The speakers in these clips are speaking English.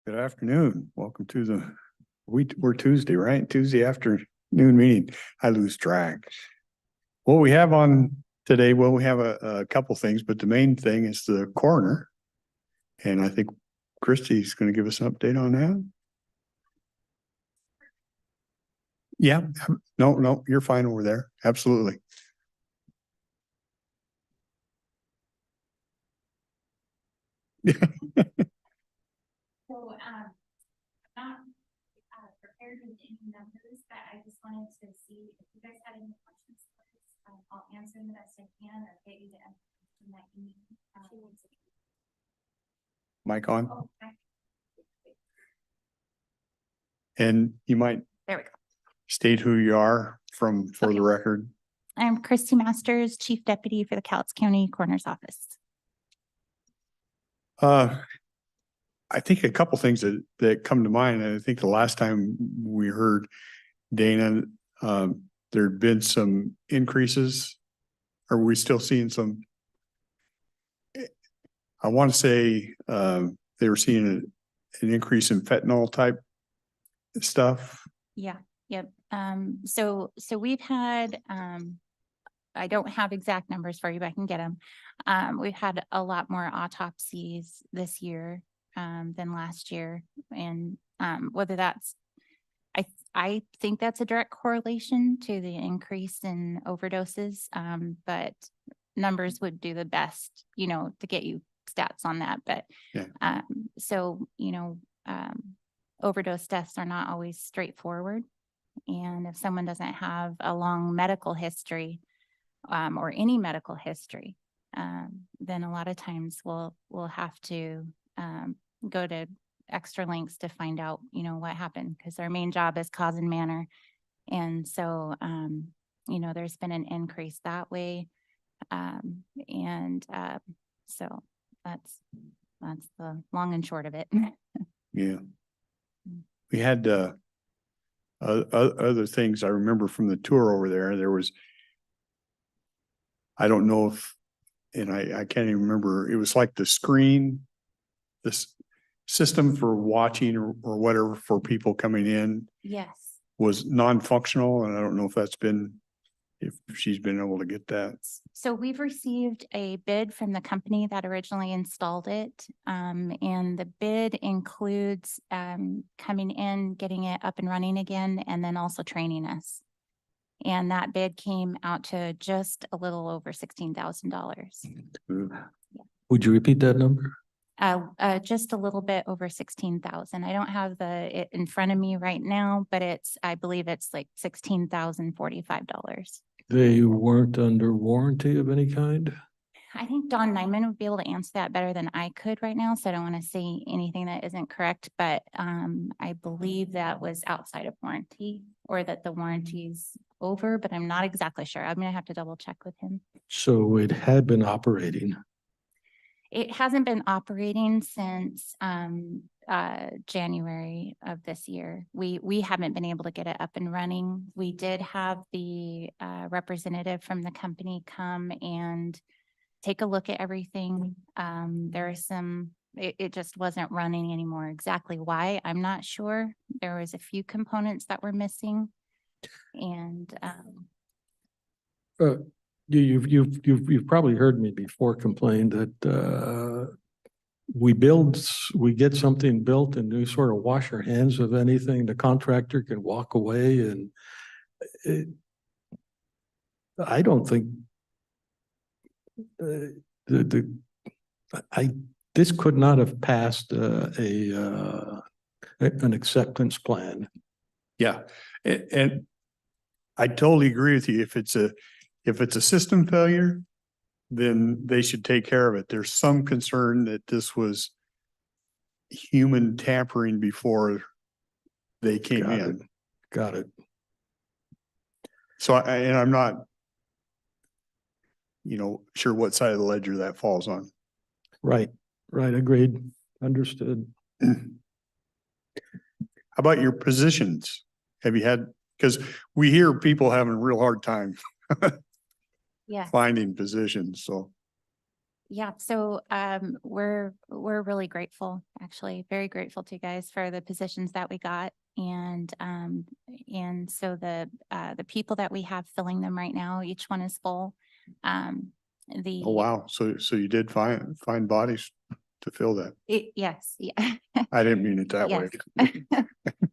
Good afternoon. Welcome to we're Tuesday, right? Tuesday afternoon meeting. I lose track. What we have on today, well, we have a couple things, but the main thing is the coroner. And I think Christy's going to give us an update on that. Yeah, no, you're fine over there. Absolutely. So, not prepared with any numbers, but I just wanted to see if you guys had any questions. I'll answer them the best I can or get you the information that you need. Mic on. Oh, okay. And you might There we go. state who you are for the record. I'm Christy Masters, Chief Deputy for the Cowlitz County Coroner's Office. I think a couple things that come to mind. And I think the last time we heard Dana, there'd been some increases. Are we still seeing some? I want to say they were seeing an increase in fentanyl type stuff. Yeah, yep. So we've had, I don't have exact numbers for you, but I can get them. We've had a lot more autopsies this year than last year. And whether that's, I think that's a direct correlation to the increase in overdoses. But numbers would do the best, to get you stats on that. But yeah. So, overdose deaths are not always straightforward. And if someone doesn't have a long medical history or any medical history, then a lot of times we'll have to go to extra lengths to find out, what happened, because our main job is cause and manner. And so, there's been an increase that way. So that's the long and short of it. Yeah. We had other things I remember from the tour over there. There was, I don't know if, and I can't even remember, it was like the screen, this system for watching or whatever for people coming in. Yes. Was non-functional, and I don't know if she's been able to get that. So we've received a bid from the company that originally installed it. And the bid includes coming in, getting it up and running again, and then also training us. And that bid came out to just a little over $16,000. Would you repeat that number? Just a little bit over 16,000. I don't have it in front of me right now, but I believe it's like $16,045. They weren't under warranty of any kind? I think Don Nyman would be able to answer that better than I could right now. So I don't want to say anything that isn't correct, but I believe that was outside of warranty or that the warranty's over, but I'm not exactly sure. I'm going to have to double check with him. So it had been operating. It hasn't been operating since January of this year. We haven't been able to get it up and running. We did have the representative from the company come and take a look at everything. There are it just wasn't running anymore. Exactly why, I'm not sure. There was a few components that were missing. And You've probably heard me before complain that we get something built and we sort of wash our hands of anything. The contractor can walk away, and I don't think this could not have passed an acceptance plan. Yeah, and I totally agree with you. If it's a system failure, then they should take care of it. There's some concern that this was human tampering before they came in. Got it. So, and I'm not, sure what side of the ledger that falls on. Right. Agreed. Understood. How about your positions? Have you had, because we hear people having a real hard time yeah. finding positions. So Yeah, so we're really grateful, actually, very grateful to you guys for the positions that we got. And so the people that we have filling them right now, each one is full. The Oh, wow. So you did find bodies to fill that. yes, yeah. I didn't mean it that way. Yes.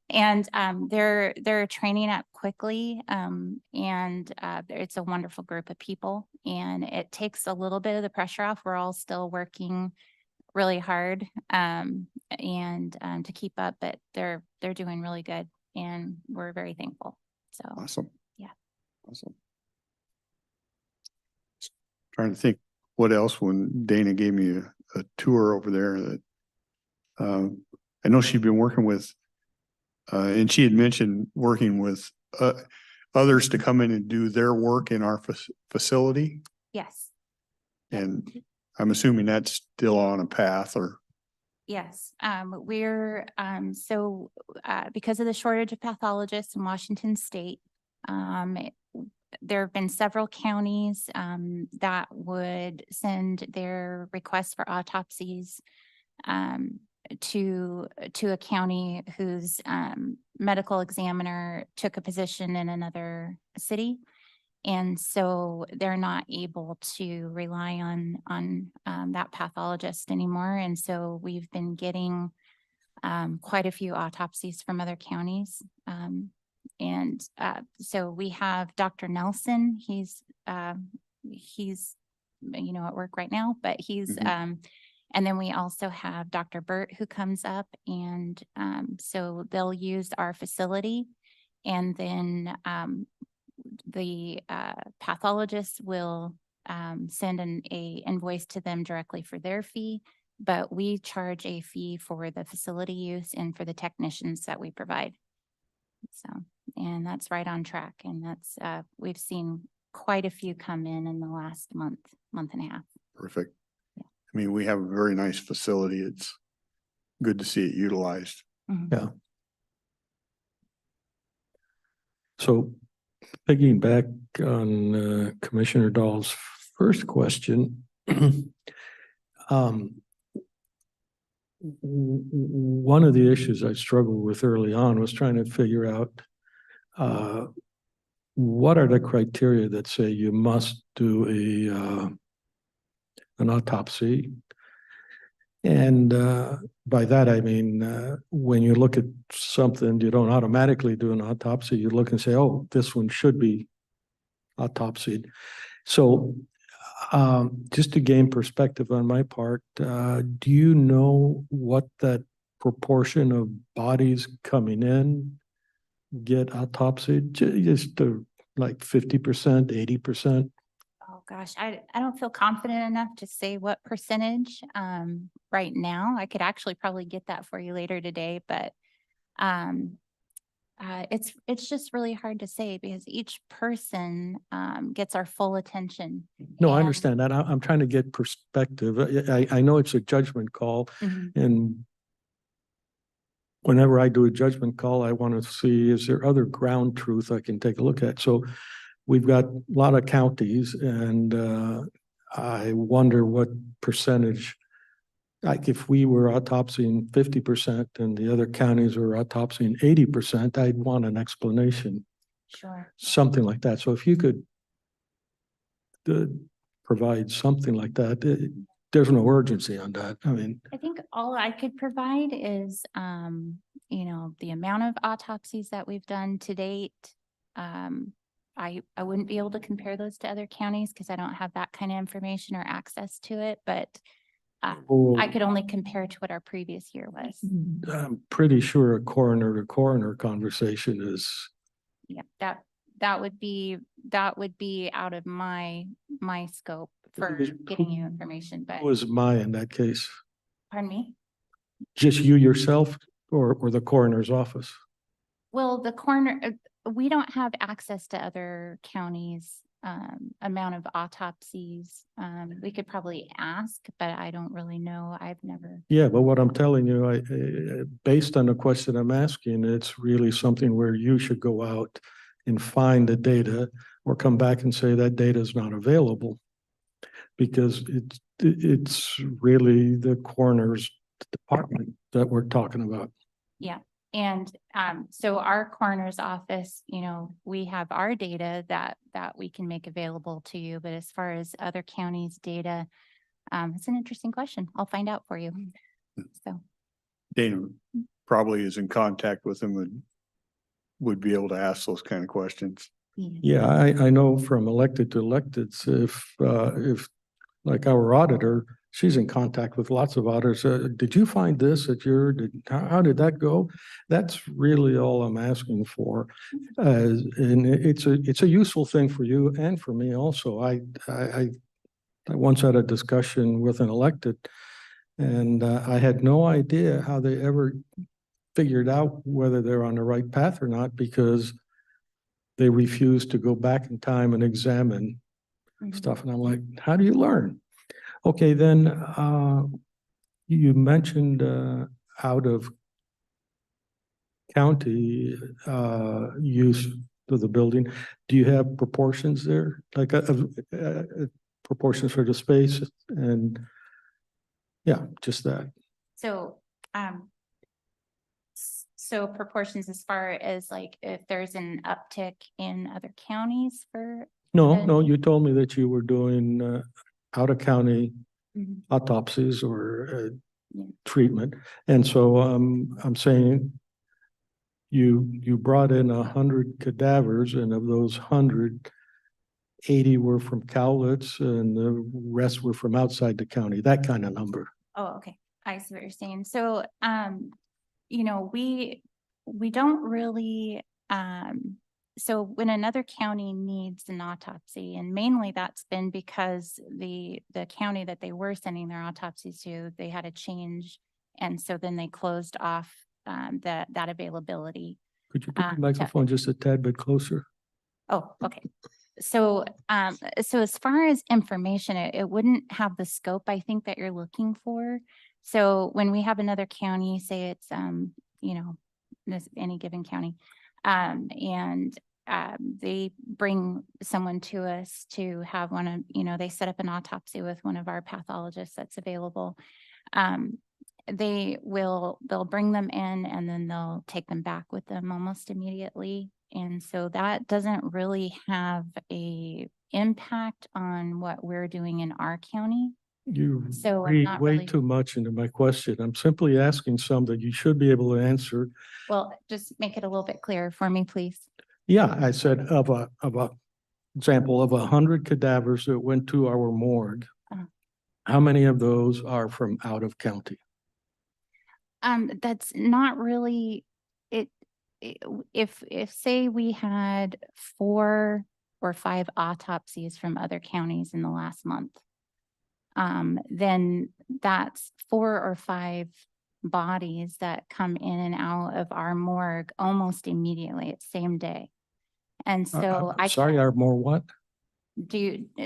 And they're training up quickly. It's a wonderful group of people, and it takes a little bit of the pressure off. We're all still working really hard to keep up, but they're doing really good, and we're very thankful. So Awesome. Yeah. Awesome. Trying to think what else when Dana gave me a tour over there that I know she'd been working with and she had mentioned working with others to come in and do their work in our facility. yes. And I'm assuming that's still on a path or. Yes, we're, because of the shortage of pathologists in Washington State, there have been several counties, that would send their requests for autopsies, to a county whose, medical examiner took a position in another city. And so they're not able to rely on that pathologist anymore. And so we've been getting quite a few autopsies from other counties. So we have Dr. Nelson. He's at work right now, but he's and then we also have Dr. Burt who comes up, and so they'll use our facility, and then the pathologist will send a invoice to them directly for their fee, but we charge a fee for the facility use and for the technicians that we provide. So, and that's right on track. And that's, we've seen quite a few come in the last month and a half. Perfect. Yeah. I mean, we have a very nice facility. It's good to see it utilized. Yeah. So piggyback on Commissioner Dahl's first question, one of the issues I struggled with early on was trying to figure out what are the criteria that say you must do an autopsy. And by that, I mean, when you look at something, you don't automatically do an autopsy. You look and say, oh, this one should be autopsied. So just to gain perspective on my part, do you know what that proportion of bodies coming in get autopsied? Just like 50%, 80%? Oh gosh, I don't feel confident enough to say what percentage right now. I could actually probably get that for you later today, but it's just really hard to say because each person gets our full attention. No, I understand that. I'm trying to get perspective. I know it's a judgment call, and whenever I do a judgment call, I want to see, is there other ground truth I can take a look at? So we've got a lot of counties, and I wonder what percentage, like if we were autopsying 50% and the other counties were autopsying 80%, I'd want an explanation. Sure. Something like that. So if you could provide something like that, there's no urgency on that. I mean, I think all I could provide is, the amount of autopsies that we've done to date. I wouldn't be able to compare those to other counties because I don't have that kind of information or access to it, but I could only compare to what our previous year was. I'm pretty sure a coroner to coroner conversation is. Yeah, that would be out of my scope for getting you information, but. Who was my in that case? Pardon me? Just you yourself or the coroner's office? Well, the coroner, we don't have access to other counties' amount of autopsies. We could probably ask, but I don't really know. I've never. Yeah, but what I'm telling you, based on the question I'm asking, it's really something where you should go out and find the data or come back and say that data is not available. because it's really the coroner's department that we're talking about. Yeah. And so our coroner's office, you know, we have our data that we can make available to you. But as far as other counties' data, it's an interesting question. I'll find out for you. So Dana probably is in contact with them and would be able to ask those kind of questions. Yeah, I know from elected to electeds, if like our auditor, she's in contact with lots of auditors. Did you find this at how did that go? That's really all I'm asking for. And it's a useful thing for you and for me also. I once had a discussion with an elected, and I had no idea how they ever figured out whether they're on the right path or not, because they refused to go back in time and examine stuff. And I'm like, how do you learn? Okay, then you mentioned out of county use of the building. Do you have proportions there? Like proportions for the space and yeah, just that. So, so proportions as far as like if there's an uptick in other counties for. No, you told me that you were doing out of county Mhm. autopsies or Yeah. treatment. And so I'm saying you brought in 100 cadavers, and of those 100, 80 were from Cowlitz and the rest were from outside the county, that kind of number. Oh, okay. I see what you're saying. So, you know, we don't really, so when another county needs an autopsy, and mainly that's been because the county that they were sending their autopsies to, they had a change. And so then they closed off that availability. Could you put the microphone just a tad bit closer? Oh, okay. So, so as far as information, it wouldn't have the scope, I think, that you're looking for. So when we have another county, say it's, you know, any given county, and they bring someone to us to have one of, you know, they set up an autopsy with one of our pathologists that's available. They'll bring them in and then they'll take them back with them almost immediately. And so that doesn't really have a impact on what we're doing in our county. You So I'm read not way really, too much into my question. I'm simply asking some that you should be able to answer. well, just make it a little bit clearer for me, please. Yeah, I said of a example of 100 cadavers that went to our morgue. Uh-huh. How many of those are from out of county? That's not really it. If say we had 4 or 5 autopsies from other counties in the last month, then that's 4 or 5 bodies that come in and out of our morgue almost immediately, it's same day. And so I'm sorry, are more what?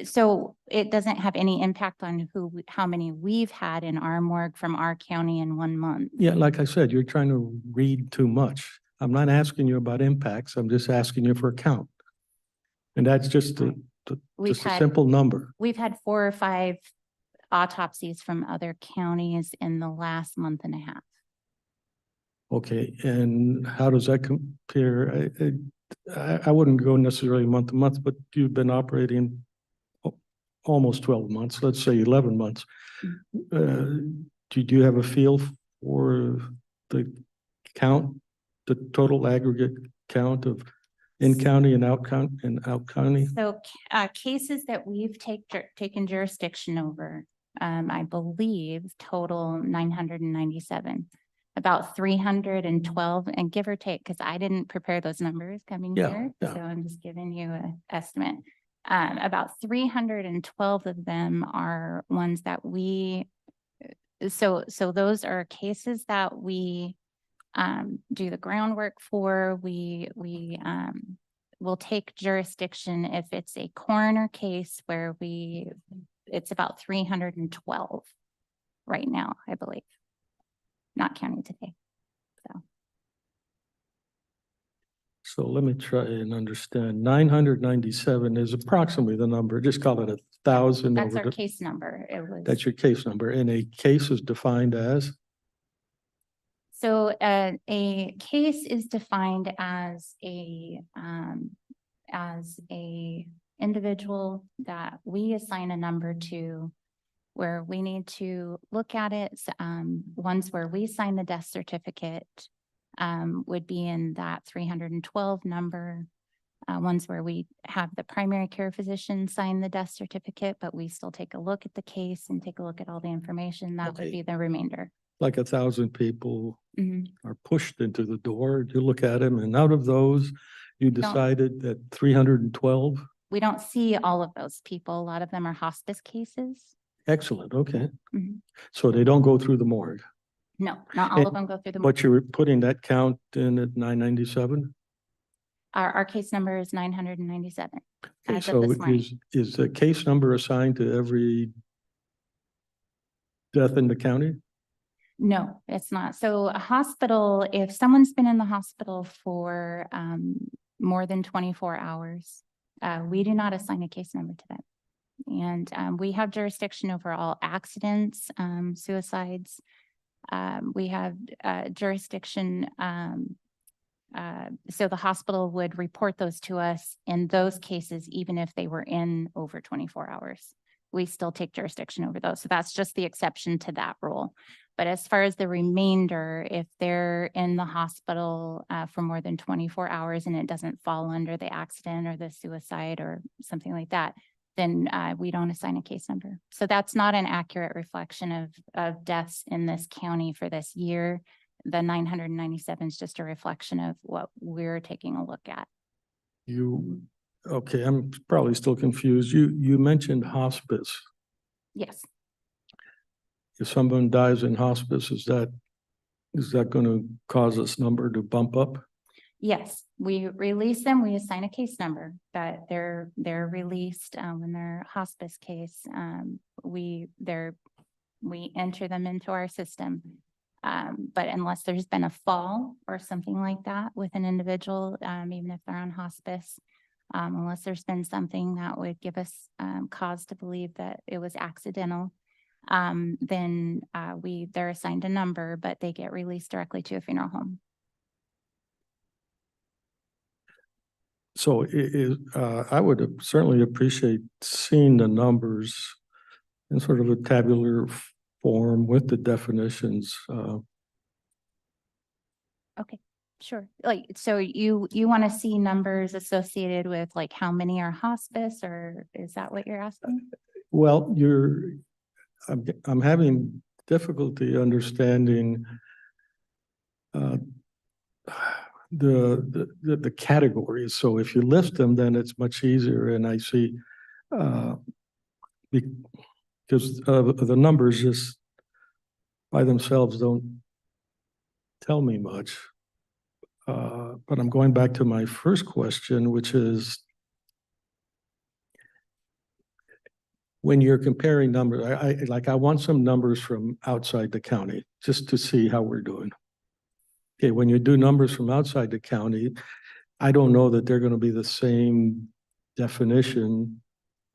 so it doesn't have any impact on how many we've had in our morgue from our county in 1 month. Yeah, like I said, you're trying to read too much. I'm not asking you about impacts. I'm just asking you for a count. And that's just a simple number. We've had 4 or 5 autopsies from other counties in the last month and a half. Okay, and how does that compare? I wouldn't go necessarily month to month, but you've been operating almost 12 months, let's say 11 months. Do you have a feel for the count, the total aggregate count of in-county and out-county? So cases that we've taken jurisdiction over, I believe total 997. About 312, and give or take, because I didn't prepare those numbers coming here. Yeah. So I'm just giving you an estimate. About 312 of them are ones that so those are cases that we do the groundwork for. We will take jurisdiction if it's a coroner case where it's about 312 right now, I believe. Not counting today. So let me try and understand. 997 is approximately the number. Just call it 1,000 That's over our the, case number. It was. that's your case number. And a case is defined as, So a case is defined as a individual that we assign a number to, where we need to look at it. Ones where we sign the death certificate would be in that 312 number. Ones where we have the primary care physician sign the death certificate, but we still take a look at the case and take a look at all the information. That would Okay. be the remainder. like 1,000 people Mhm. are pushed into the door. You look at them, and out of those, you don't- decided that 312. We don't see all of those people. A lot of them are hospice cases. Excellent, okay. Mhm. So they don't go through the morgue, No, not all of And- them go through the. but you're putting that count in at 997? Our case number is 997. Okay, As of so this morning. is the case number assigned to every death in the county? No, it's not. So a hospital, if someone's been in the hospital for more than 24 hours, we do not assign a case number to them. And we have jurisdiction over all accidents, suicides. We have jurisdiction. So the hospital would report those to us in those cases, even if they were in over 24 hours. We still take jurisdiction over those. So that's just the exception to that rule. But as far as the remainder, if they're in the hospital for more than 24 hours and it doesn't fall under the accident or the suicide or something like that, then we don't assign a case number. So that's not an accurate reflection of deaths in this county for this year. The 997 is just a reflection of what we're taking a look at. Okay, I'm probably still confused. You mentioned hospice. Yes, If someone dies in hospice, is that going to cause this number to bump up? yes, we release them, we assign a case number that they're released when they're hospice case. We enter them into our system. But unless there's been a fall or something like that with an individual, even if they're on hospice, unless there's been something that would give us cause to believe that it was accidental, then they're assigned a number, but they get released directly to a funeral home. So I would certainly appreciate seeing the numbers in sort of a tabular form with the definitions. Okay, sure. Like, so you want to see numbers associated with like how many are hospice, or is that what you're asking? Well, I'm having difficulty understanding the categories. So if you list them, then it's much easier. And I see because the numbers just by themselves don't tell me much. But I'm going back to my first question, which is when you're comparing numbers, I want some numbers from outside the county just to see how we're doing. Okay, when you do numbers from outside the county, I don't know that they're going to be the same definition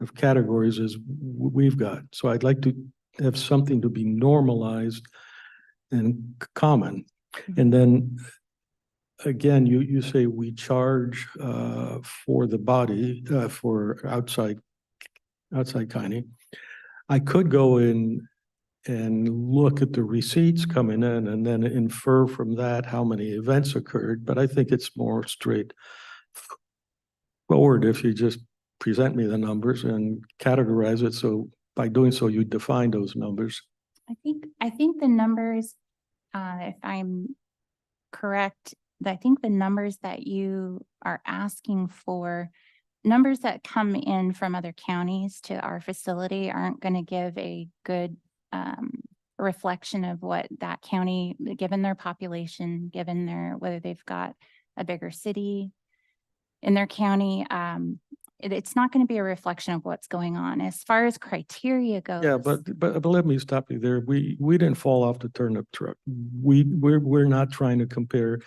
of categories as we've got. So I'd like to have something to be normalized and common. And then again, you say we charge for the body for outside county. I could go in and look at the receipts coming in and then infer from that how many events occurred, but I think it's more straightforward if you just present me the numbers and categorize it. So by doing so, you define those numbers. I think the numbers, if I'm correct, I think the numbers that you are asking for, numbers that come in from other counties to our facility aren't going to give a good reflection of what that county, given their population, given whether they've got a bigger city in their county. It's not going to be a reflection of what's going on as far as criteria goes. Yeah, but let me stop you there. We didn't fall off the turnip truck. We're not trying to compare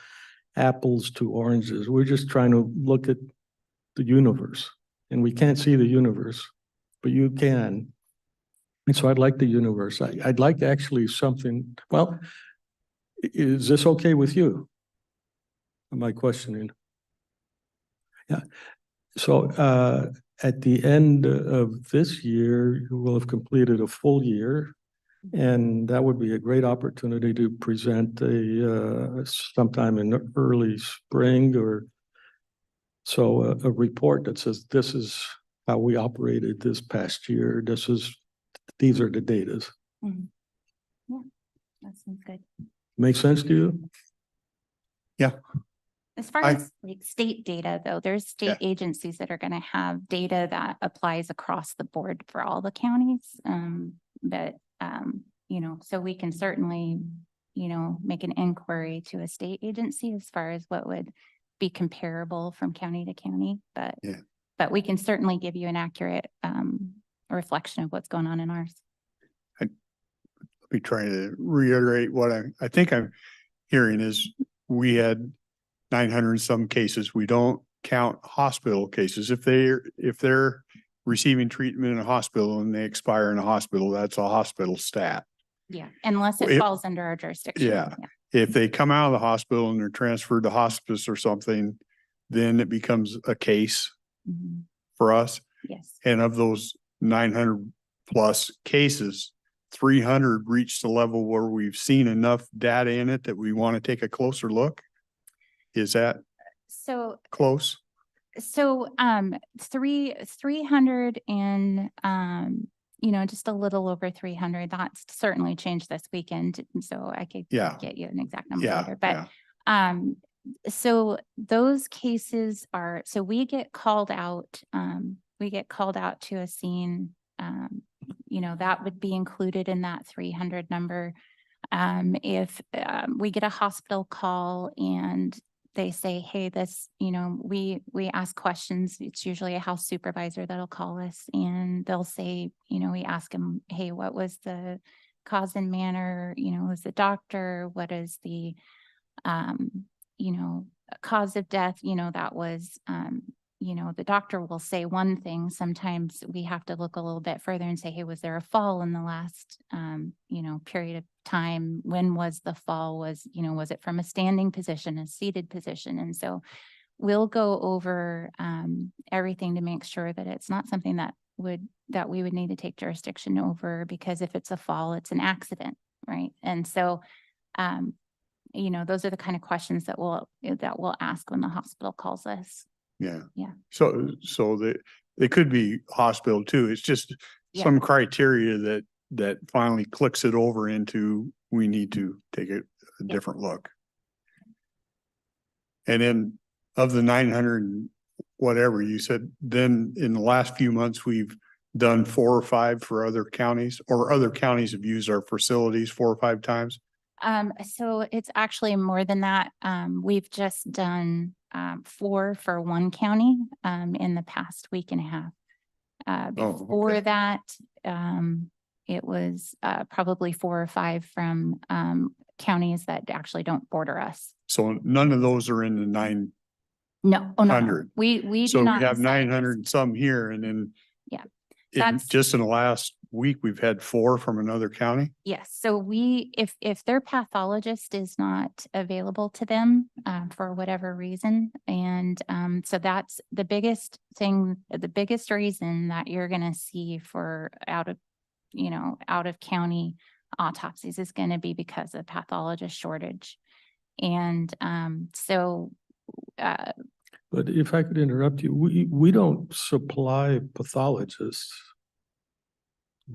apples to oranges. We're just trying to look at the universe, and we can't see the universe, but you can. And so I'd like the universe. I'd like actually something, well, is this okay with you? Am I questioning? Yeah. So at the end of this year, you will have completed a full year. And that would be a great opportunity to present sometime in early spring or so a report that says this is how we operated this past year. These are the datas. Mhm. Yeah, that sounds good. Make sense to you? As far I- as like state data, though, there's state agencies that are gonna have data that applies across the board for all the counties. But, you know, so we can certainly, you know, make an inquiry to a state agency as far as what would be comparable from county to county, but Yeah. but we can certainly give you an accurate, reflection of what's going on in ours. Be trying to reiterate what I think I'm hearing is we had 900 and some cases. We don't count hospital cases. If they're receiving treatment in a hospital and they expire in a hospital, that's a hospital stat. Yeah, unless it Well, falls under our jurisdiction. Yeah. If they come out of the hospital and they're transferred to hospice or something, then it becomes a case Mhm. for us. Yes. And of those 900 plus cases, 300 reached the level where we've seen enough data in it that we want to take a closer look. Is that So close? So, 300 and, you know, just a little over 300, that's certainly changed this weekend. And so I could Yeah. get you an exact number Yeah. later, but, Yeah. so those cases are, so we get called out to a scene. You know, that would be included in that 300 number. If, we get a hospital call and they say, hey, this, you know, we ask questions. It's usually a house supervisor that'll call us and they'll say, you know, we ask them, hey, what was the cause and manner? You know, was the doctor? What is the, you know, cause of death? You know, that was, you know, the doctor will say one thing. Sometimes we have to look a little bit further and say, hey, was there a fall in the last, you know, period of time? When was the fall? You know, was it from a standing position, a seated position? And so we'll go over everything to make sure that it's not something that we would need to take jurisdiction over, because if it's a fall, it's an accident, right? And so, you know, those are the kind of questions that we'll ask when the hospital calls us. Yeah. Yeah. So they could be hospital too. It's just Yeah. some criteria that finally clicks it over into, we need to take a different look. And then of the 900 and whatever you said, then in the last few months, we've done 4 or 5 for other counties, or other counties have used our facilities 4 or 5 times. So it's actually more than that. We've just done 4 for one county in the past week and a half. Before okay. that, it was probably 4 or 5 from counties that actually don't border us. So none of those are in the 900. No, oh no, we do So we not have assign 900 and some here, and then Yeah, just in the last week, we've had 4 from another county. Yes, so if their pathologist is not available to them for whatever reason, and so that's the biggest thing, the biggest reason that you're gonna see for out of county autopsies is gonna be because of pathologist shortage. And so But if I could interrupt you, we don't supply pathologists.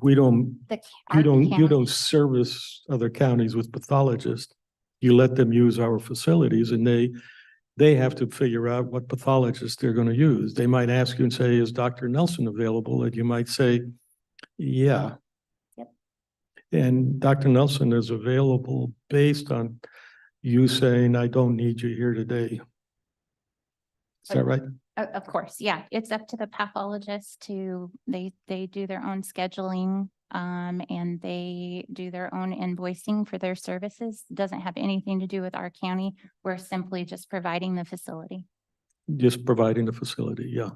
You don't service other counties with pathologists. You let them use our facilities, and they have to figure out what pathologist they're going to use. They might ask you and say, is Dr. Nelson available? And you might say, yeah. Yep. And Dr. Nelson is available based on you saying, I don't need you here today. Is that right? Of course, yeah, it's up to the pathologist they do their own scheduling. and they do their own invoicing for their services. Doesn't have anything to do with our county. We're simply just providing the facility. Just providing the facility, yeah.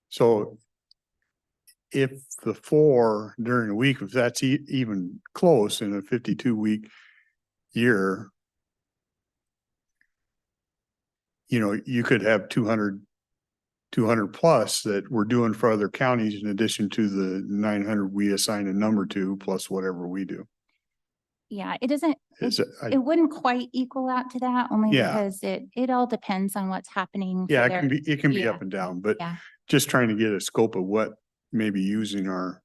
So if the 4 during the week, if that's even close in a 52-week year, you know, you could have 200 plus that we're doing for other counties in addition to the 900 we assign a number to plus whatever we do. Yeah, it doesn't, Is it, it wouldn't quite equal out to that only Yeah. because it all depends on what's happening. for yeah, their- it can be yeah. up and down, but Yeah. just trying to get a scope of what maybe using our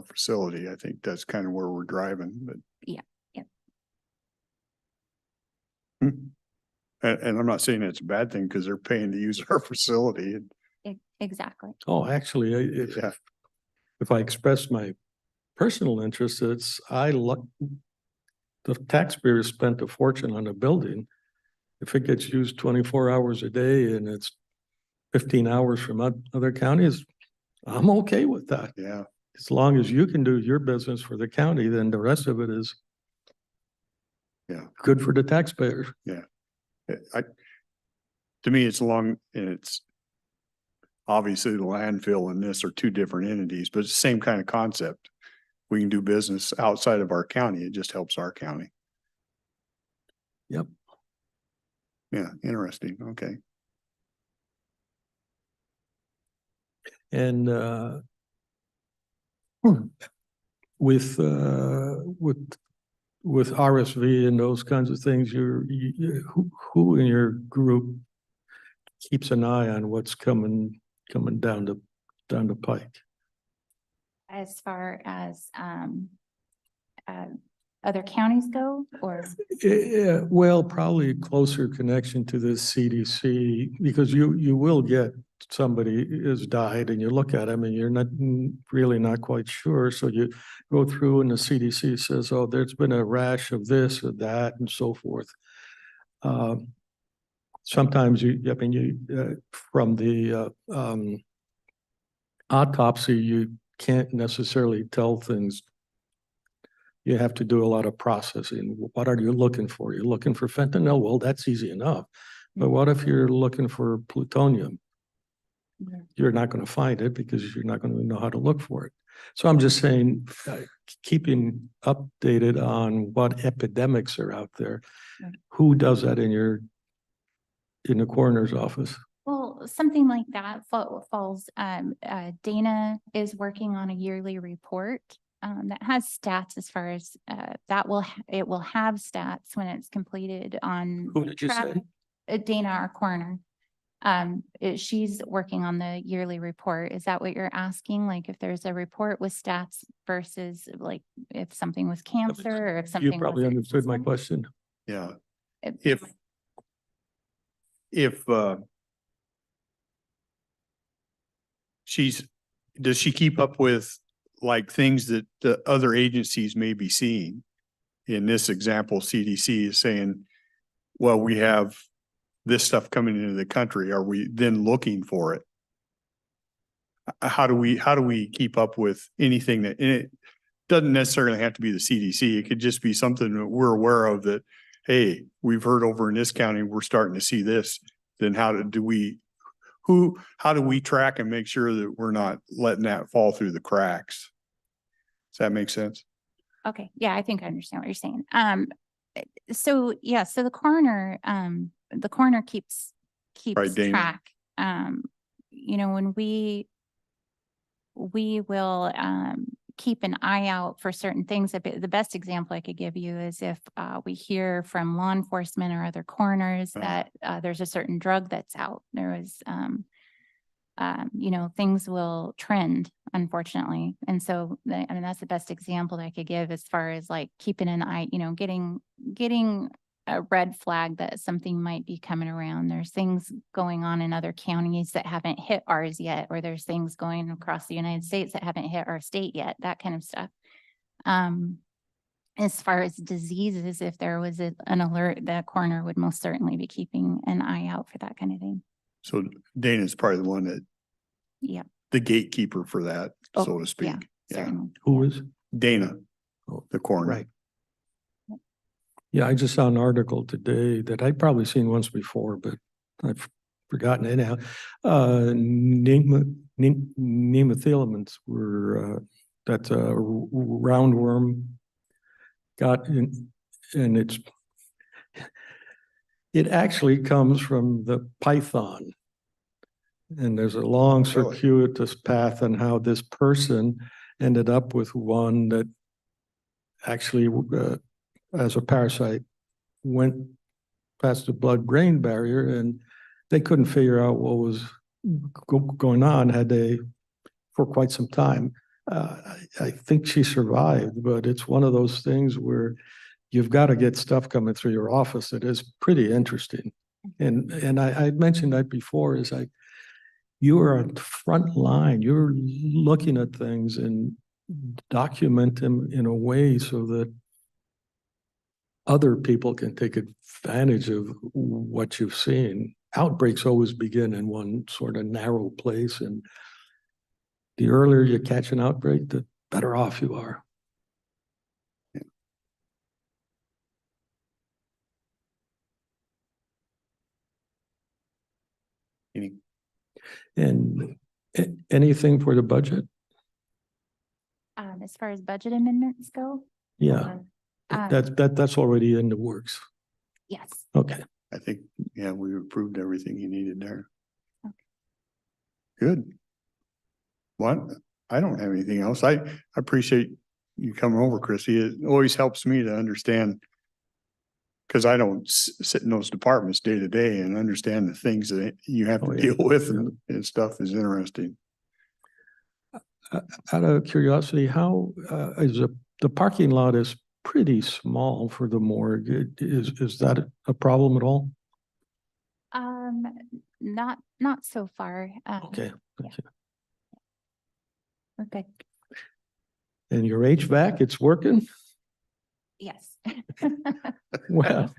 facility. I think that's kind of where we're driving, but. Yeah, yeah. And I'm not saying it's a bad thing because they're paying to use our facility. Exactly. Oh, actually, Yeah. if I express my personal interest, it's, the taxpayers spent a fortune on a building. If it gets used 24 hours a day and it's 15 hours from other counties, I'm okay with that. Yeah. As long as you can do your business for the county, then the rest of it is good for the taxpayers. To me, it's long and it's obviously the landfill and this are two different entities, but it's the same kind of concept. We can do business outside of our county. It just helps our county. Yep. Yeah, interesting. Okay. And with RSV and those kinds of things, who in your group keeps an eye on what's coming down the pike? As far as other counties go, or Yeah, well, probably a closer connection to the CDC, because you will get somebody has died and you look at them and you're really not quite sure. So you go through and the CDC says, oh, there's been a rash of this or that and so forth. Sometimes from the autopsy, you can't necessarily tell things. You have to do a lot of processing. What are you looking for? You're looking for fentanyl? Well, that's easy enough. But what if you're looking for plutonium? Yeah. You're not going to find it because you're not going to know how to look for it. So I'm just saying, keeping updated on what epidemics are out there. Right. Who does that in the coroner's office? well, something like that falls. Dana is working on a yearly report that has stats as far as it will have stats when it's completed on. Who did you say? Dana, our coroner. She's working on the yearly report. Is that what you're asking? Like if there's a report with stats versus like if something was cancer or if something. You probably was understood my system? question. Yeah. It- If does she keep up with like things that the other agencies may be seeing? In this example, CDC is saying, well, we have this stuff coming into the country. Are we then looking for it? How do we keep up with anything that, and it doesn't necessarily have to be the CDC. It could just be something that we're aware of that, hey, we've heard over in this county, we're starting to see this. Then how do we track and make sure that we're not letting that fall through the cracks? Does that make sense? Okay, yeah, I think I understand what you're saying. So the coroner keeps Right, Dana. track. When we will keep an eye out for certain things. The best example I could give you is if we hear from law enforcement or other coroners that there's a certain drug that's out. There is things will trend, unfortunately. And so, that's the best example that I could give as far as like keeping an eye, getting a red flag that something might be coming around. There's things going on in other counties that haven't hit ours yet, or there's things going across the United States that haven't hit our state yet, that kind of stuff. As far as diseases, if there was an alert, the coroner would most certainly be keeping an eye out for that kind of thing. So Dana's probably the one that, Yeah. the gatekeeper for that, so to speak. Yeah, certainly. Who is? Dana, Oh, the coroner. Right. Yeah, I just saw an article today that I'd probably seen once before, but I've forgotten it now. Nemathilaments were, that's a roundworm got in, and it actually comes from the python. And there's a long Really? circuitous path on how this person ended up with one that actually, as a parasite, went past the blood-brain barrier, and they couldn't figure out what was going on, had they, for quite some time. I think she survived, but it's one of those things where you've got to get stuff coming through your office that is pretty interesting. And I mentioned that before, is like, you are on the front line, you're looking at things and document them in a way so that other people can take advantage of what you've seen. Outbreaks always begin in one sort of narrow place, and the earlier you catch an outbreak, the better off you are. Any- And anything for the budget? As far as budget amendments go? Yeah, Um, that's already in the works. Yes. Okay. I think, yeah, we approved everything you needed there. Okay. Good. What? I don't have anything else. I appreciate you coming over, Chrissy. It always helps me to understand, because I don't sit in those departments day to day and understand the things that you have to Oh, yeah. deal with, and stuff is interesting. Out of curiosity, how is the parking lot is pretty small for the morgue? Is that a problem at all? Not so far. Okay. Yeah. We're good. And your HVAC, it's working? Yes. Well,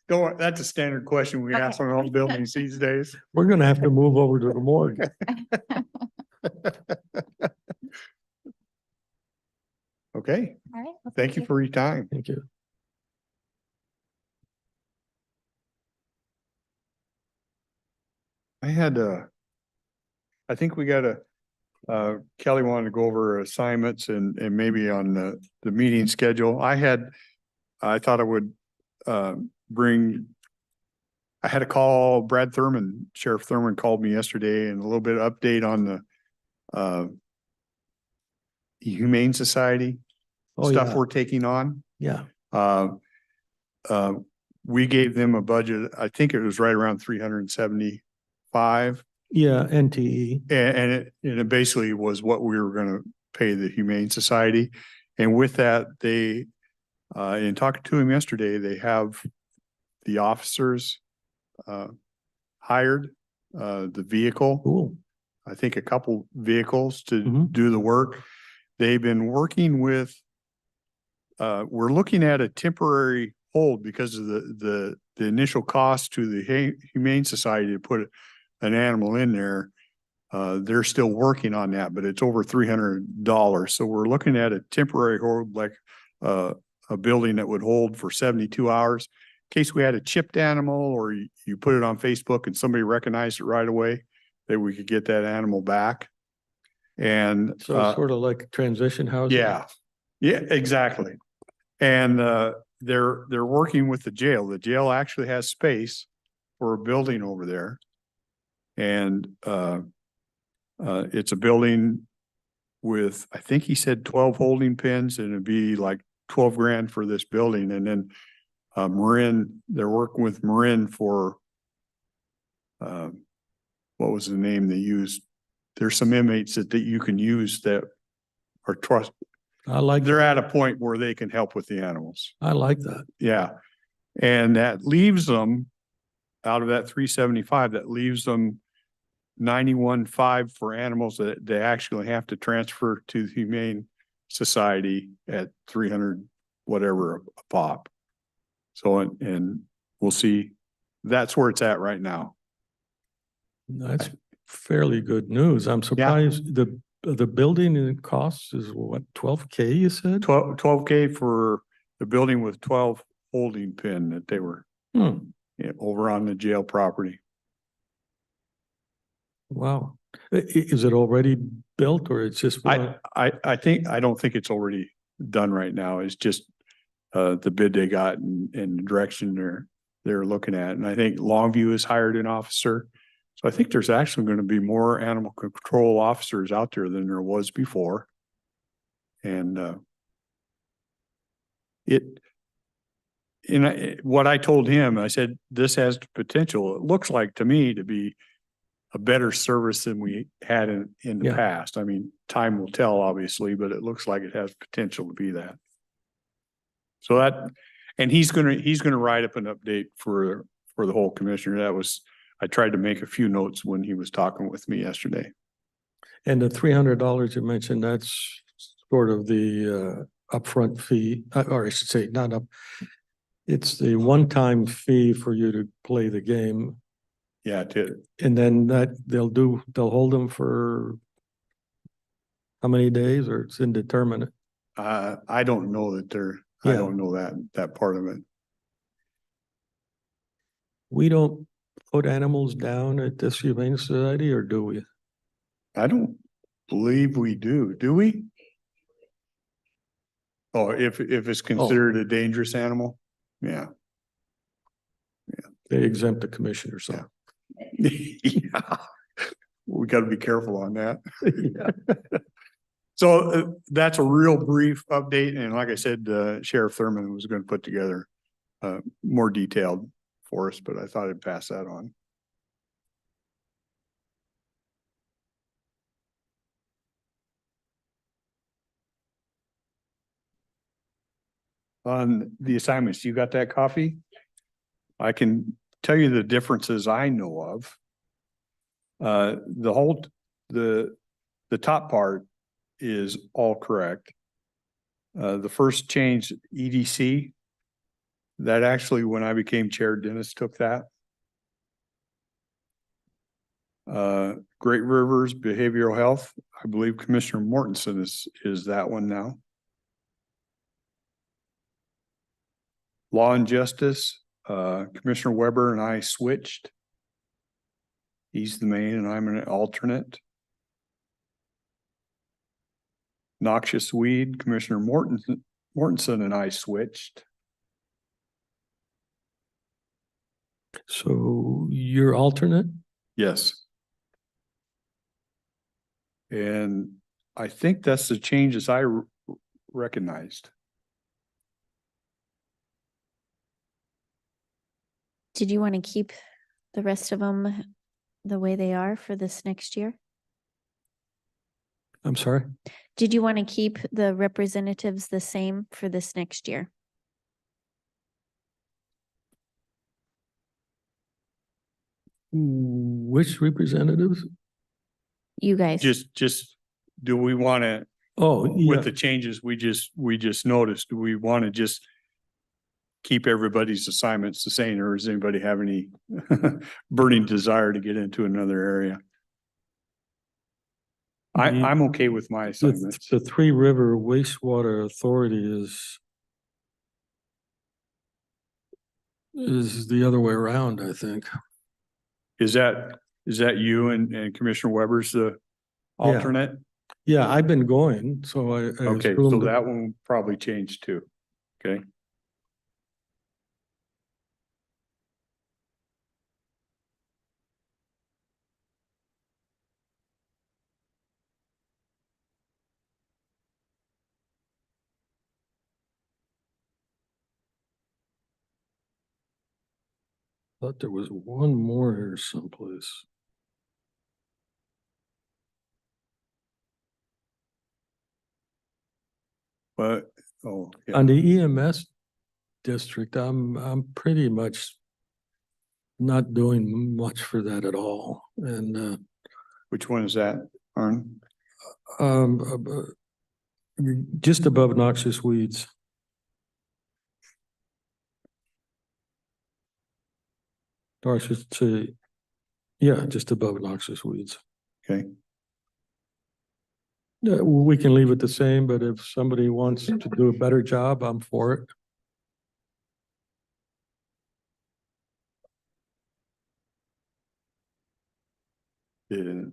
Don't worry, that's a standard question we ask on all buildings these days. we're gonna have to move over to the morgue. Okay, All right. Well, thank you for your time. Thank you. I think we got Kelly wanted to go over assignments and maybe on the meeting schedule. I thought I would, I had a call, Brad Thurman, Sheriff Thurman called me yesterday, and a little bit of update on the Humane Society Oh, stuff yeah. we're taking on. Yeah. Uh, we gave them a budget, I think it was right around 375. Yeah, NTE. And it basically was what we were gonna pay the Humane Society. And with that, they, in talking to him yesterday, they have the officers hired, the vehicle, Cool. I think a couple vehicles to Mhm. do the work. They've been working with, we're looking at a temporary hold because of the initial cost to the Humane Society to put an animal in there. They're still working on that, but it's over $300. So we're looking at a temporary hold, like a building that would hold for 72 hours. In case we had a chipped animal, or you put it on Facebook and somebody recognized it right away, that we could get that animal back. And So sort of like transition housing. yeah, exactly. And they're working with the jail. The jail actually has space for a building over there. And it's a building with, I think he said 12 holding pens, and it'd be like 12 grand for this building. And then Marin, they're working with Marin for what was the name they used? There's some inmates that you can use that are trust. I like They're at a point where they can help with the animals. I like that. Yeah. And that leaves them, out of that 375, that leaves them 91.5 for animals that they actually have to transfer to the Humane Society at 300 whatever a pop. So, and we'll see, that's where it's at right now. That's fairly good news. I'm surprised the building costs is what, 12K you said? 12K for the building with 12 holding pin that they were Hmm, over on the jail property. wow. Is it already built or it's just? I don't think it's already done right now. It's just the bid they got and the direction they're looking at. And I think Longview has hired an officer. So I think there's actually going to be more animal control officers out there than there was before. And what I told him, I said, this has the potential. It looks like to me to be a better service than we had in the Yeah. past. I mean, time will tell, obviously, but it looks like it has potential to be that. So and he's gonna write up an update for the whole commissioner. I tried to make a few notes when he was talking with me yesterday. And the $300 you mentioned, that's sort of the upfront fee, or I should say, not up. It's the one-time fee for you to play the game. Yeah, And then they'll hold them for how many days, or it's indeterminate? I don't know that I Yeah. don't know that part of it. We don't put animals down at this Humane Society, or do we? I don't believe we do we? Oh, if it's considered a dangerous animal? Yeah. They exempt the commissioner, so. Yeah. We got to be careful on that. Yeah. So that's a real brief update. And like I said, Sheriff Thurman was going to put together more detailed for us, but I thought I'd pass that on. On the assignments, you got that coffee? I can tell you the differences I know of. The top part is all correct. The first change, EDC, that actually, when I became chair, Dennis took that. Great Rivers Behavioral Health, I believe Commissioner Mortensen is that one now. Law and Justice, Commissioner Weber and I switched. He's the main and I'm an alternate. Noxious Weed, Commissioner Mortensen and I switched. So you're alternate? Yes. And I think that's the changes I recognized. Did you want to keep the rest of them the way they are for this next year? I'm sorry? Did you want to keep the representatives the same for this next year? Which representatives? You guys, Just, do we want to, Oh, yeah. with the changes we just noticed, do we want to just keep everybody's assignments the same, or does anybody have any burning desire to get into another area? I'm okay with my assignments. The Three River Wastewater Authority is the other way around, I think. Is that you and Commissioner Weber's the alternate? Yeah, I've been going, so I Okay, so assumed that one probably changed too. Okay. thought there was one more here someplace. But, oh, yeah. On the EMS district, I'm pretty much not doing much for that at all. And Which one is that, Arn? just above noxious weeds. Or I should say, yeah, just above noxious weeds. Okay. We can leave it the same, but if somebody wants to do a better job, I'm for it. Yeah.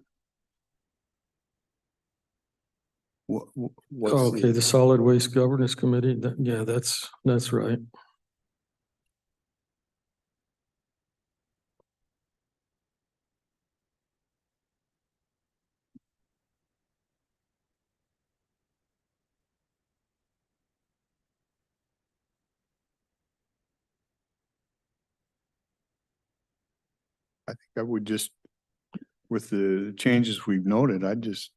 What's Okay, the Solid Waste Governance Committee, yeah, that's right. I think I would just, with the changes we've noted, I'd just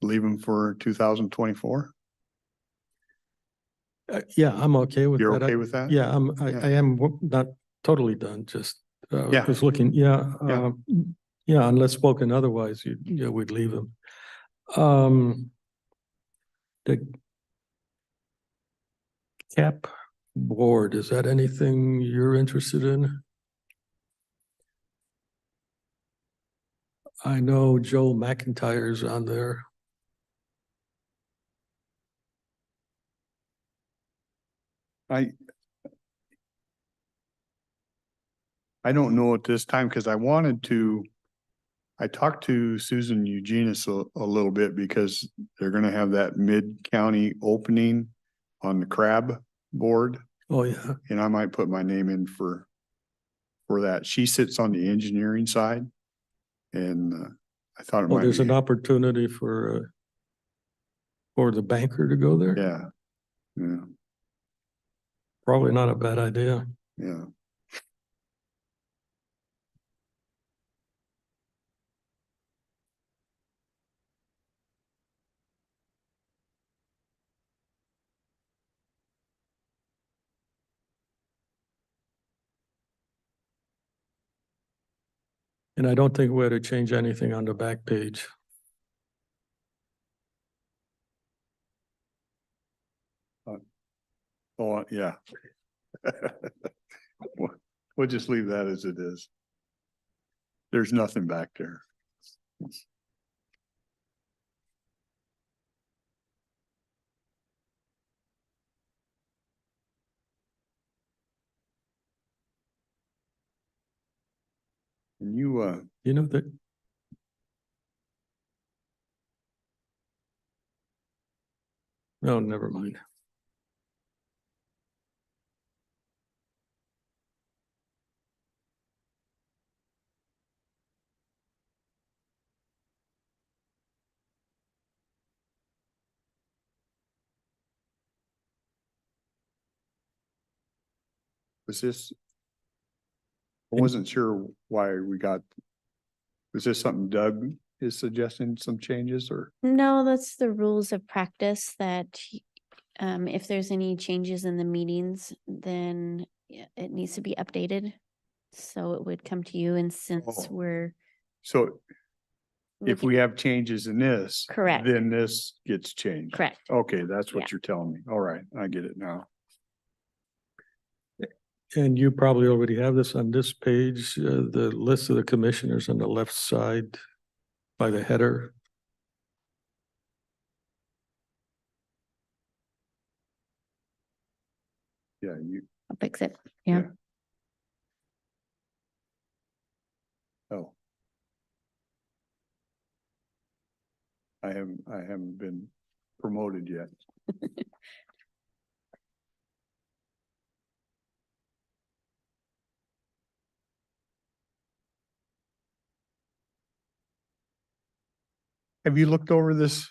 leave them for 2024. Yeah, I'm okay with that. You're okay with that? Yeah, Yeah. I am not totally done, just, Yeah. was looking, Yeah. yeah, unless spoken otherwise, yeah, we'd leave them. The CAP board, is that anything you're interested in? I know Joe McIntyre's on there. I don't know at this time because I talked to Susan Eugenius a little bit because they're gonna have that mid-county opening on the crab board, Oh, yeah. and I might put my name in for that. She sits on the engineering side, and I thought it Oh, might there's be, an opportunity for the banker to go there? yeah, yeah, Probably not a bad idea. yeah. And I don't think we had to change anything on the back page. Oh, yeah. We'll just leave that as it is. There's nothing back there. And you, You know that. No, never mind. was this? I wasn't sure why we got, was this something Doug is suggesting some changes or? No, that's the rules of practice that if there's any changes in the meetings, then it needs to be updated. So it would come to you, and since Oh. we're So if looking- we have changes in this. Correct. Then this gets changed. correct. Okay, that's Yeah. what you're telling me. All right, I get it now. And you probably already have this on this page, the list of the commissioners on the left side by the header. Yeah, you, I'll fix it. Yeah. Yeah. oh. I haven't been promoted yet. Have you looked over this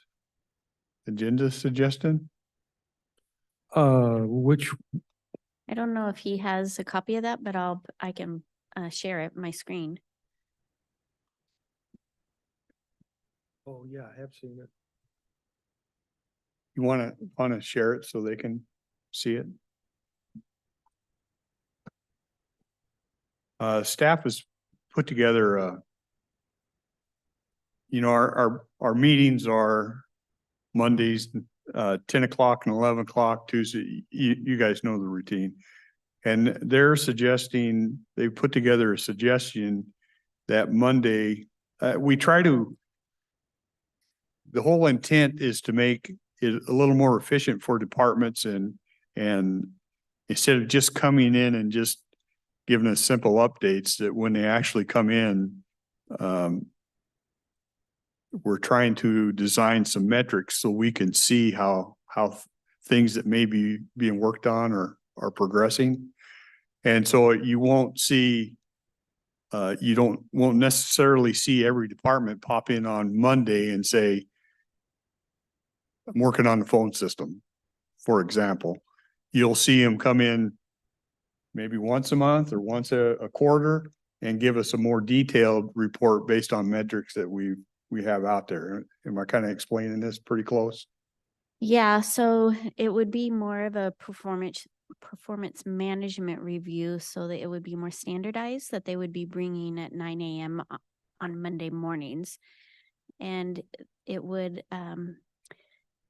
agenda suggestion? Which, I don't know if he has a copy of that, but I can share it, my screen. oh, yeah, I have seen it. You wanna share it so they can see it? Staff has put together our meetings are Mondays, 10 o'clock and 11 o'clock, Tuesday. You guys know the routine. And they're suggesting, they put together a suggestion that Monday, we try to the whole intent is to make it a little more efficient for departments and instead of just coming in and just giving us simple updates, that when they actually come in, we're trying to design some metrics so we can see how things that may be being worked on are progressing. And so you won't see, won't necessarily see every department pop in on Monday and say, I'm working on the phone system, for example. You'll see them come in maybe once a month or once a quarter and give us a more detailed report based on metrics that we have out there. Am I kind of explaining this pretty close? Yeah, so it would be more of a performance management review, so that it would be more standardized, that they would be bringing at 9 a.m. on Monday mornings. And it would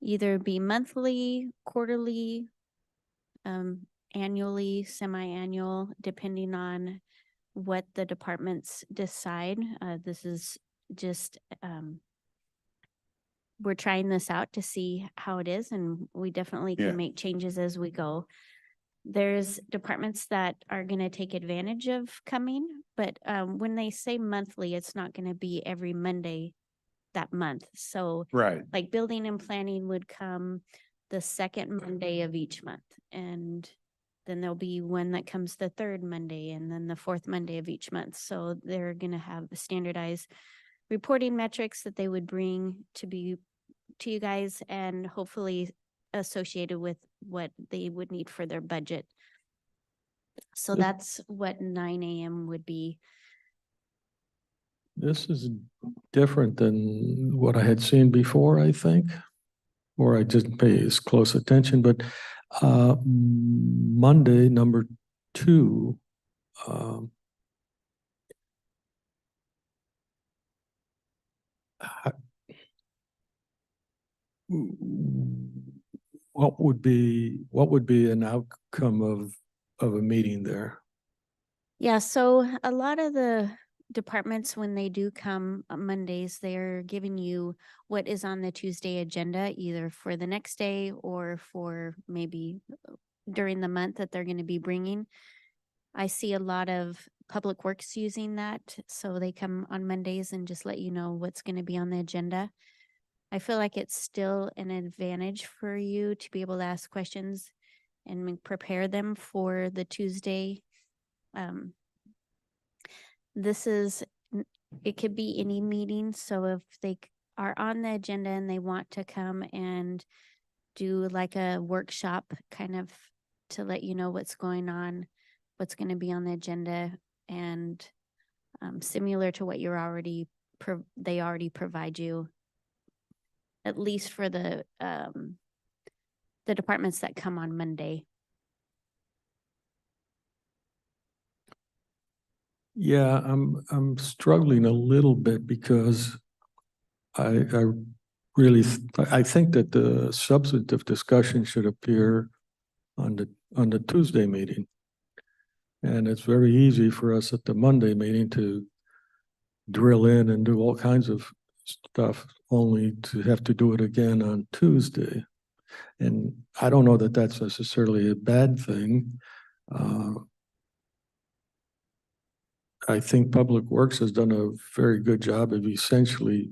either be monthly, quarterly, annually, semi-annual, depending on what the departments decide. This is just we're trying this out to see how it is, and we definitely Yeah. can make changes as we go. There's departments that are going to take advantage of coming, but when they say monthly, it's not going to be every Monday that month. So Right. like building and planning would come the second Monday of each month, and then there'll be one that comes the third Monday, and then the fourth Monday of each month. So they're going to have standardized reporting metrics that they would bring to you guys, and hopefully associated with what they would need for their budget. So that's what 9 a.m. would be. This is different than what I had seen before, I think, or I didn't pay as close attention, but Monday, number 2, what would be an outcome of a meeting there? Yeah, so a lot of the departments, when they do come on Mondays, they're giving you what is on the Tuesday agenda, either for the next day or for maybe during the month that they're going to be bringing. I see a lot of public works using that, so they come on Mondays and just let you know what's going to be on the agenda. I feel like it's still an advantage for you to be able to ask questions and prepare them for the Tuesday. It could be any meeting. So if they are on the agenda and they want to come and do like a workshop kind of to let you know what's going on, what's going to be on the agenda, and similar to what they already provide you, at least for the departments that come on Monday. Yeah, I'm struggling a little bit because I really I think that the substantive discussion should appear on the Tuesday meeting. And it's very easy for us at the Monday meeting to drill in and do all kinds of stuff, only to have to do it again on Tuesday. And I don't know that that's necessarily a bad thing. I think Public Works has done a very good job of essentially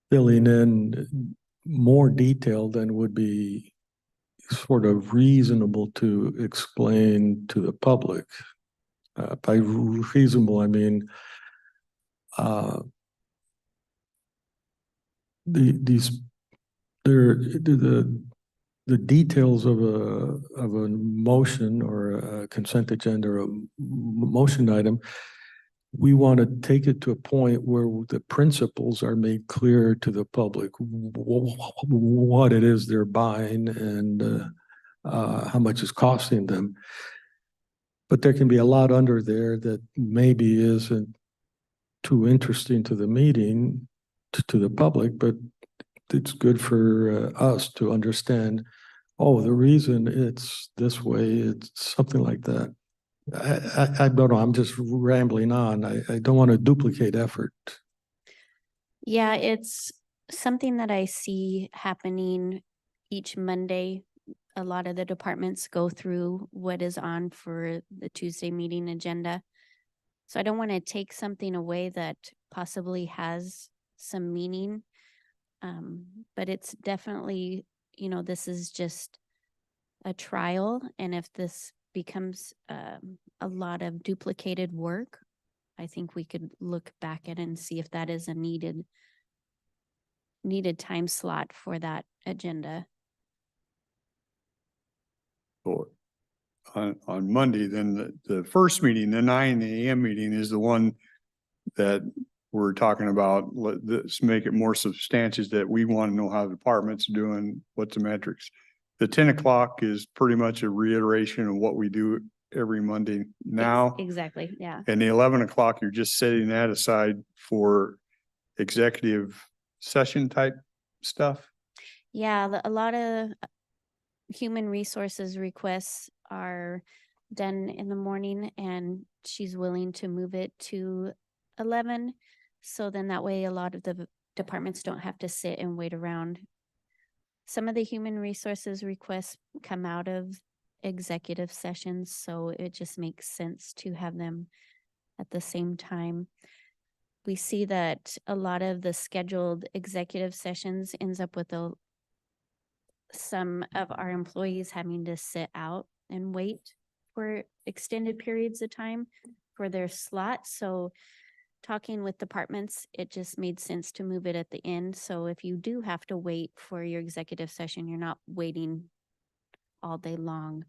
filling in more detail than would be sort of reasonable to explain to the public. By reasonable, I mean the details of a motion or a consent agenda or a motion item. We want to take it to a point where the principles are made clear to the public, what it is they're buying and how much it's costing them. But there can be a lot under there that maybe isn't too interesting to the meeting, to the public, but it's good for us to understand, oh, the reason it's this way, it's something like that. I don't know, I'm just rambling on. I don't want to duplicate effort. Yeah, it's something that I see happening each Monday. A lot of the departments go through what is on for the Tuesday meeting agenda. So I don't want to take something away that possibly has some meaning. But it's definitely, this is just a trial. And if this becomes a lot of duplicated work, I think we could look back at it and see if that is a needed time slot for that agenda. So on Monday, then the first meeting, the 9 AM meeting is the one that we're talking about. Let's make it more substantial, that we want to know how the department's doing, what's the metrics. The 10 o'clock is pretty much a reiteration of what we do every Monday now. Exactly, yeah. And the 11 o'clock, you're just setting that aside for executive session type stuff. Yeah, a lot of human resources requests are done in the morning, and she's willing to move it to 11. So then that way a lot of the departments don't have to sit and wait around. Some of the human resources requests come out of executive sessions, so it just makes sense to have them at the same time. We see that a lot of the scheduled executive sessions ends up with some of our employees having to sit out and wait for extended periods of time for their slot. So talking with departments, it just made sense to move it at the end. So if you do have to wait for your executive session, you're not waiting all day long.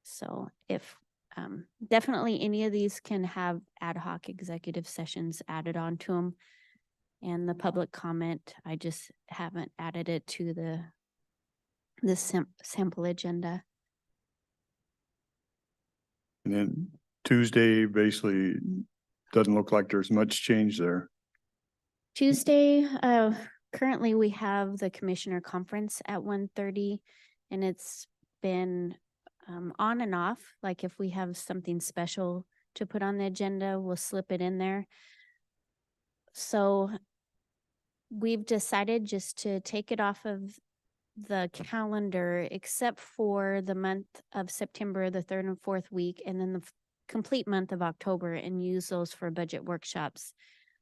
So if definitely any of these can have ad hoc executive sessions added on to them. And the public comment, I just haven't added it to the sample agenda. And then Tuesday basically doesn't look like there's much change there. Tuesday, currently we have the commissioner conference at 1:30, and it's been on and off. Like if we have something special to put on the agenda, we'll slip it in there. So we've decided just to take it off of the calendar, except for the month of September, the 3rd and 4th week, and then the complete month of October, and use those for budget workshops.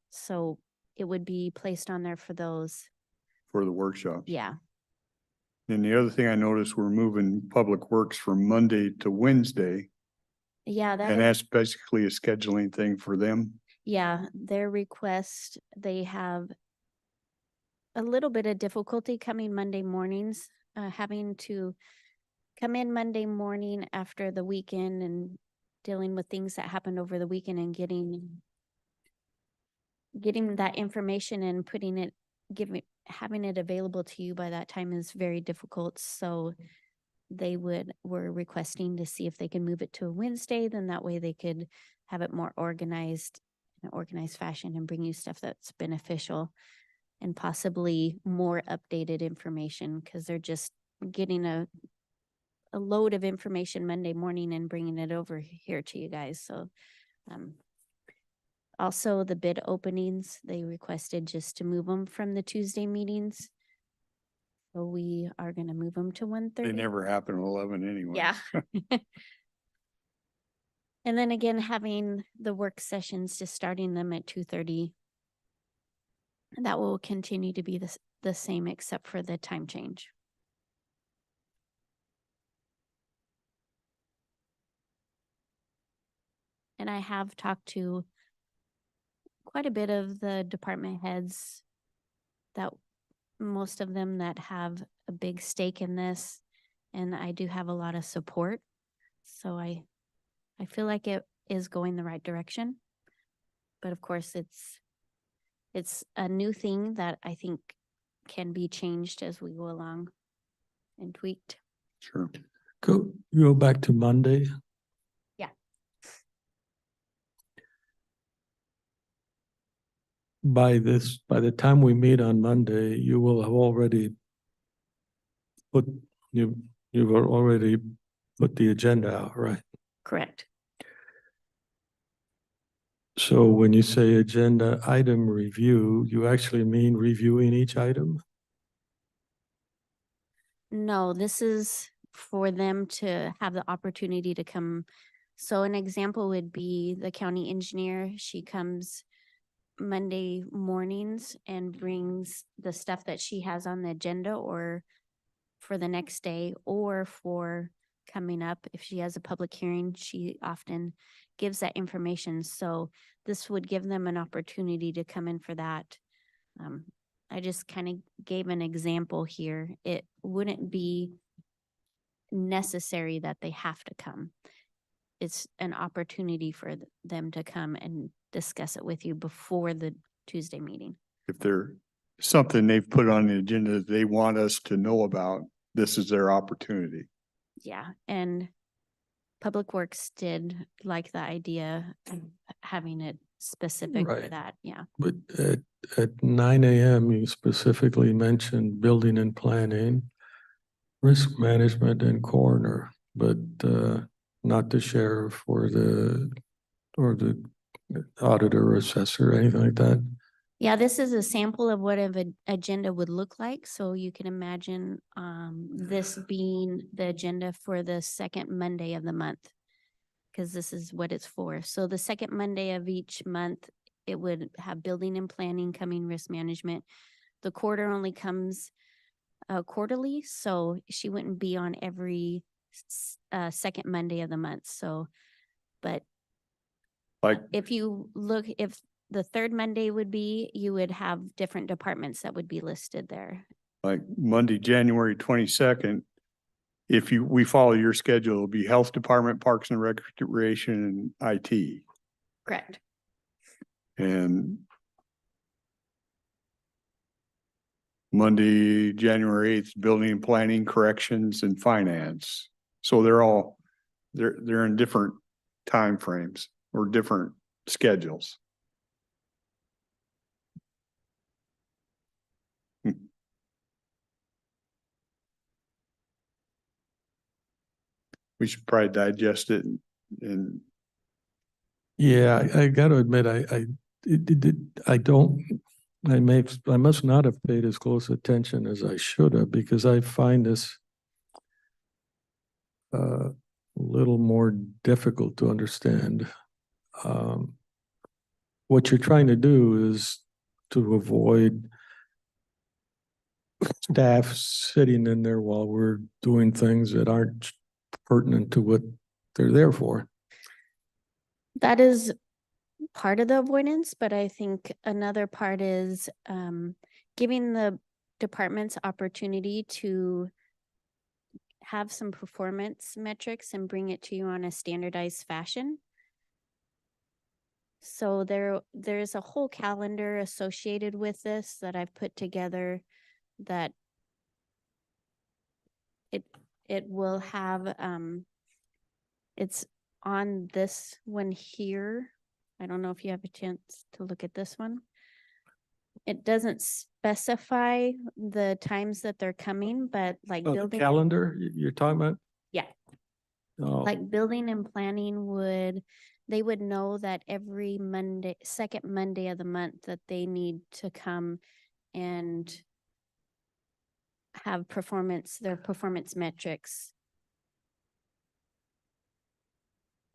So it would be placed on there for those. For the workshops. Yeah. And the other thing I noticed, we're moving Public Works from Monday to Wednesday, Yeah, and that's basically a scheduling thing for them. yeah, their request, they have a little bit of difficulty coming Monday mornings, having to come in Monday morning after the weekend and dealing with things that happened over the weekend and getting that information and having it available to you by that time is very difficult. So they were requesting to see if they can move it to a Wednesday, then that way they could have it more organized in an organized fashion and bring you stuff that's beneficial and possibly more updated information, because they're just getting a load of information Monday morning and bringing it over here to you guys. So also the bid openings, they requested just to move them from the Tuesday meetings. So we are going to move them to 1:30. They never happen at 11 anyway. Yeah. And then again, having the work sessions, just starting them at 2:30. That will continue to be the same except for the time change. And I have talked to quite a bit of the department heads, that most of them that have a big stake in this, and I do have a lot of support. So I feel like it is going the right direction. But of course it's a new thing that I think can be changed as we go along and tweaked. Sure. Go back to Monday. Yeah. By the time we meet on Monday, you will have already you've already put the agenda out, right? Correct. So when you say agenda item review, you actually mean reviewing each item? No, this is for them to have the opportunity to come. So an example would be the county engineer. She comes Monday mornings and brings the stuff that she has on the agenda or for the next day or for coming up. If she has a public hearing, she often gives that information. So this would give them an opportunity to come in for that. I just kind of gave an example here. It wouldn't be necessary that they have to come. It's an opportunity for them to come and discuss it with you before the Tuesday meeting. If they're something they've put on the agenda that they want us to know about, this is their opportunity. Yeah, and Public Works did like the idea of having it specific for Right. that. Yeah. But at 9 AM, you specifically mentioned building and planning, risk management and coroner, but not the sheriff or the auditor or assessor, anything like that. Yeah, this is a sample of what an agenda would look like. So you can imagine this being the agenda for the second Monday of the month, because this is what it's for. So the second Monday of each month, it would have building and planning coming, risk management. The quarter only comes quarterly, so she wouldn't be on every second Monday of the month. So, but Like, if you look, if the third Monday would be, you would have different departments that would be listed there. like Monday, January 22nd, if we follow your schedule, it'll be Health Department, Parks and Recreation, and IT. Correct. And Monday, January 8th, Building and Planning, Corrections, and Finance. So they're in different timeframes or different schedules. We should probably digest it and Yeah, I got to admit, I must not have paid as close attention as I should have, because I find this a little more difficult to understand. What you're trying to do is to avoid staff sitting in there while we're doing things that aren't pertinent to what they're there for. That is part of the avoidance, but I think another part is giving the departments opportunity to have some performance metrics and bring it to you on a standardized fashion. So there's a whole calendar associated with this that I've put together that it will have it's on this one here. I don't know if you have a chance to look at this one. It doesn't specify the times that they're coming, but like Oh, the building, calendar you're talking about? yeah, Oh, like building and planning they would know that every Monday, second Monday of the month, that they need to come and have their performance metrics.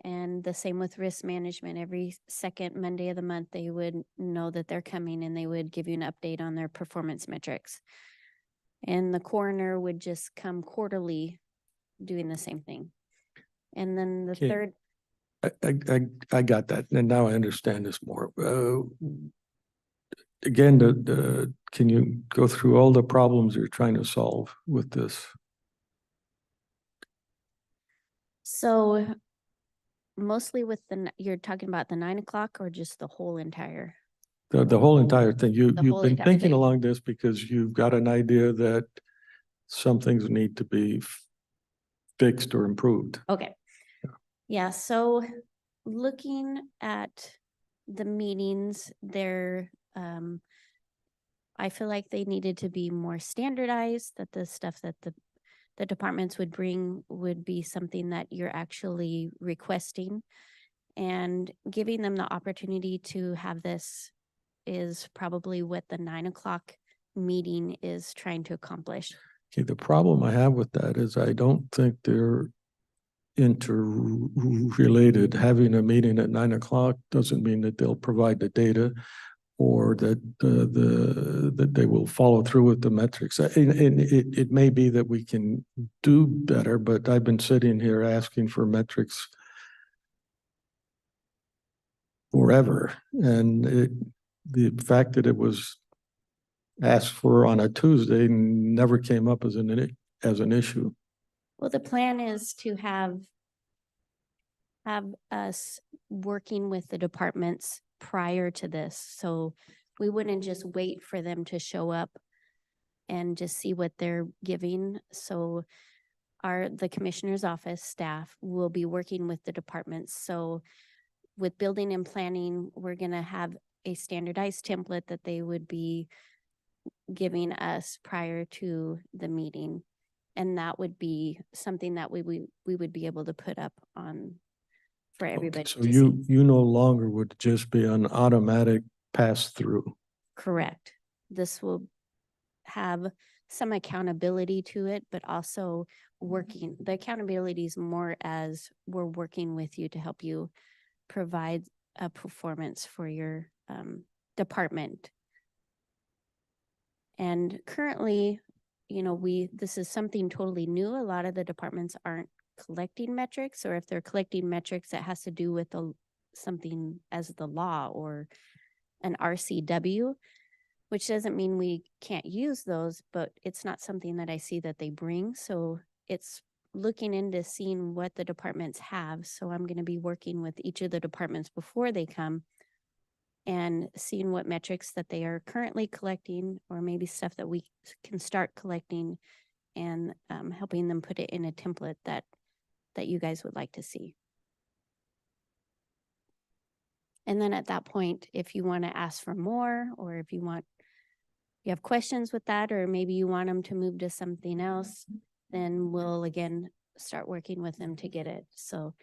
And the same with risk management. Every second Monday of the month, they would know that they're coming and they would give you an update on their performance metrics. And the coroner would just come quarterly doing the same thing. And then the Okay. third, I got that, and now I understand this more. Again, can you go through all the problems you're trying to solve with this? so mostly with you're talking about the 9 o'clock or just the whole entire? The whole entire thing. You've whole been entire thinking thing. along this because you've got an idea that some things need to be fixed or improved. Okay. Yeah, so looking at the meetings, I feel like they needed to be more standardized, that the stuff that the departments would bring would be something that you're actually requesting. And giving them the opportunity to have this is probably what the 9 o'clock meeting is trying to accomplish. Okay, the problem I have with that is I don't think they're interrelated. Having a meeting at 9 o'clock doesn't mean that they'll provide the data or that that they will follow through with the metrics. And it may be that we can do better, but I've been sitting here asking for metrics forever. And the fact that it was asked for on a Tuesday never came up as an issue. Well, the plan is to have us working with the departments prior to this. So we wouldn't just wait for them to show up and just see what they're giving. So the commissioner's office staff will be working with the departments. So with building and planning, we're gonna have a standardized template that they would be giving us prior to the meeting. And that would be something that we would be able to put up on for everybody So to see. you no longer would just be an automatic pass through. Correct. This will have some accountability to it, but also working. The accountability is more as we're working with you to help you provide a performance for your department. And currently, this is something totally new. A lot of the departments aren't collecting metrics, or if they're collecting metrics, that has to do with something as the law or an RCW, which doesn't mean we can't use those, but it's not something that I see that they bring. So it's looking into seeing what the departments have. So I'm going to be working with each of the departments before they come and seeing what metrics that they are currently collecting, or maybe stuff that we can start collecting, and helping them put it in a template that you guys would like to see. And then at that point, if you want to ask for more, or if you have questions with that, or maybe you want them to move to something else, then we'll again start working with them to get it. So